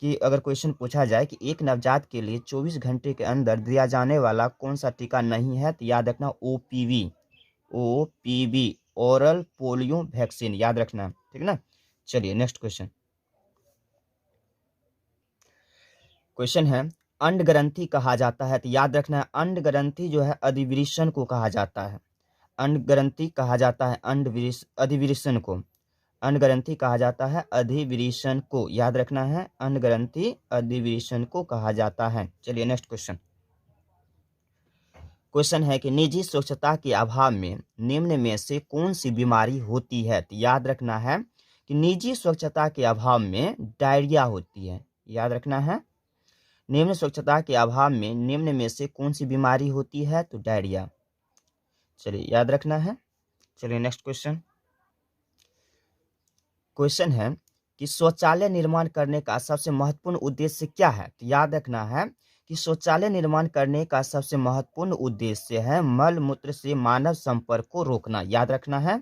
Speaker 1: कि अगर क्वेश्चन पूछा जाए कि एक नवजात के लिए 24 घंटे के अंदर दिया जाने वाला कौन सा टीका नहीं है, तो याद रखना OPV, OPV oral polio vaccine, याद रखना, ठीक ना। चलिए नेक्स्ट क्वेश्चन, क्वेश्चन है, अंड ग्रंथि कहा जाता है? तो याद रखना है अंड ग्रंथि जो है अधिवृषण को कहा जाता है, अंड ग्रंथि कहा जाता है अधिवृषण को, अंड ग्रंथि कहा जाता है अधिवृषण को, याद रखना है अंड ग्रंथि अधिवृषण को कहा जाता है। चलिए नेक्स्ट क्वेश्चन, क्वेश्चन है कि निजी स्वच्छता के अभाव में निम्न में से कौन सी बीमारी होती है? तो याद रखना है कि निजी स्वच्छता के अभाव में डायरिया होती है, याद रखना है निम्न स्वच्छता के अभाव में निम्न में से कौन सी बीमारी होती है? तो डायरिया, चलिए याद रखना है। चलिए नेक्स्ट क्वेश्चन। क्वेश्चन है कि शौचालय निर्माण करने का सबसे महत्वपूर्ण उद्देश्य क्या है। तो याद रखना है कि शौचालय निर्माण करने का सबसे महत्वपूर्ण उद्देश्य है मल मूत्र से मानव संपर्क को रोकना। याद रखना है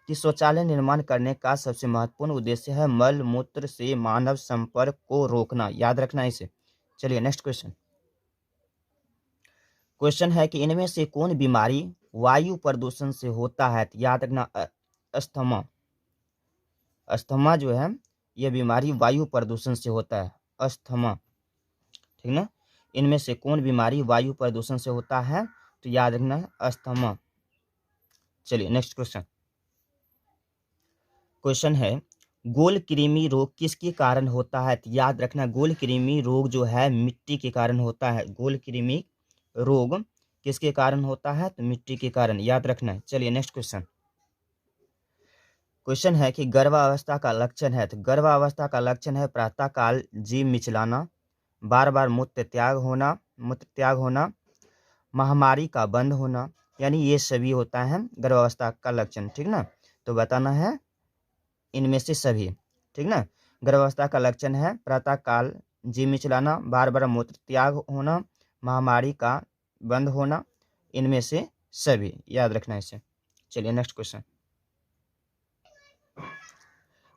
Speaker 1: कि शौचालय निर्माण करने का सबसे महत्वपूर्ण उद्देश्य है मल मूत्र से मानव संपर्क को रोकना। याद रखना इसे। चलिए नेक्स्ट क्वेश्चन। क्वेश्चन है कि इनमें से कौन बीमारी वायु प्रदूषण से होता है। तो याद रखना अस्थमा। अस्थमा जो है यह बीमारी वायु प्रदूषण से होता है, अस्थमा। ठीक ना। इनमें से कौन बीमारी वायु प्रदूषण से होता है। तो याद रखना है अस्थमा। चलिए नेक्स्ट क्वेश्चन। क्वेश्चन है गोल कृमि रोग किसके कारण होता है। तो याद रखना गोल कृमि रोग जो है मिट्टी के कारण होता है। गोल कृमि रोग किसके कारण होता है। तो मिट्टी के कारण। याद रखना है। चलिए नेक्स्ट क्वेश्चन। क्वेश्चन है कि गर्भावस्था का लक्षण है। तो गर्भावस्था का लक्षण है प्रातःकाल जीभ मिचलाना, बार बार मूत्र त्याग होना, महामारी का बंद होना। यानी ये सभी होता है गर्भावस्था का लक्षण। ठीक ना। तो बताना है इनमें से सभी। ठीक ना। गर्भावस्था का लक्षण है प्रातःकाल जीभ मिचलाना, बार बार मूत्र त्याग होना, महामारी का बंद होना। इनमें से सभी। याद रखना इसे। चलिए नेक्स्ट क्वेश्चन।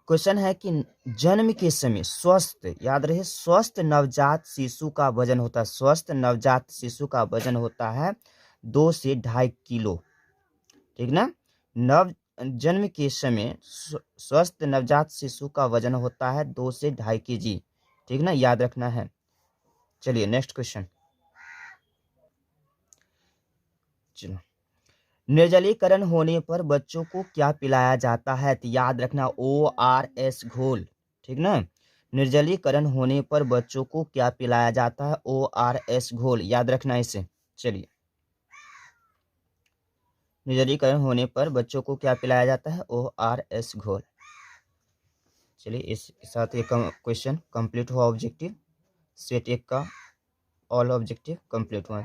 Speaker 1: क्वेश्चन है कि जन्म के समय स्वस्थ, याद रहे स्वस्थ नवजात शिशु का वजन होता है, स्वस्थ नवजात शिशु का वजन होता है 2 से 2.5 किलो। ठीक ना। जन्म के समय स्वस्थ नवजात शिशु का वजन होता है 2 से 2.5 kg। ठीक ना। याद रखना है। चलिए नेक्स्ट क्वेश्चन। चलो, निर्जलीकरण होने पर बच्चों को क्या पिलाया जाता है। तो याद रखना ORS घोल। ठीक ना। निर्जलीकरण होने पर बच्चों को क्या पिलाया जाता है। ORS घोल। याद रखना इसे। चलिए, निर्जलीकरण होने पर बच्चों को क्या पिलाया जाता है। ORS घोल। चलिए इस साथ ये क्वेश्चन कंप्लीट हुआ। ऑब्जेक्टिव सेट 1 का ऑल ऑब्जेक्टिव कंप्लीट हुआ।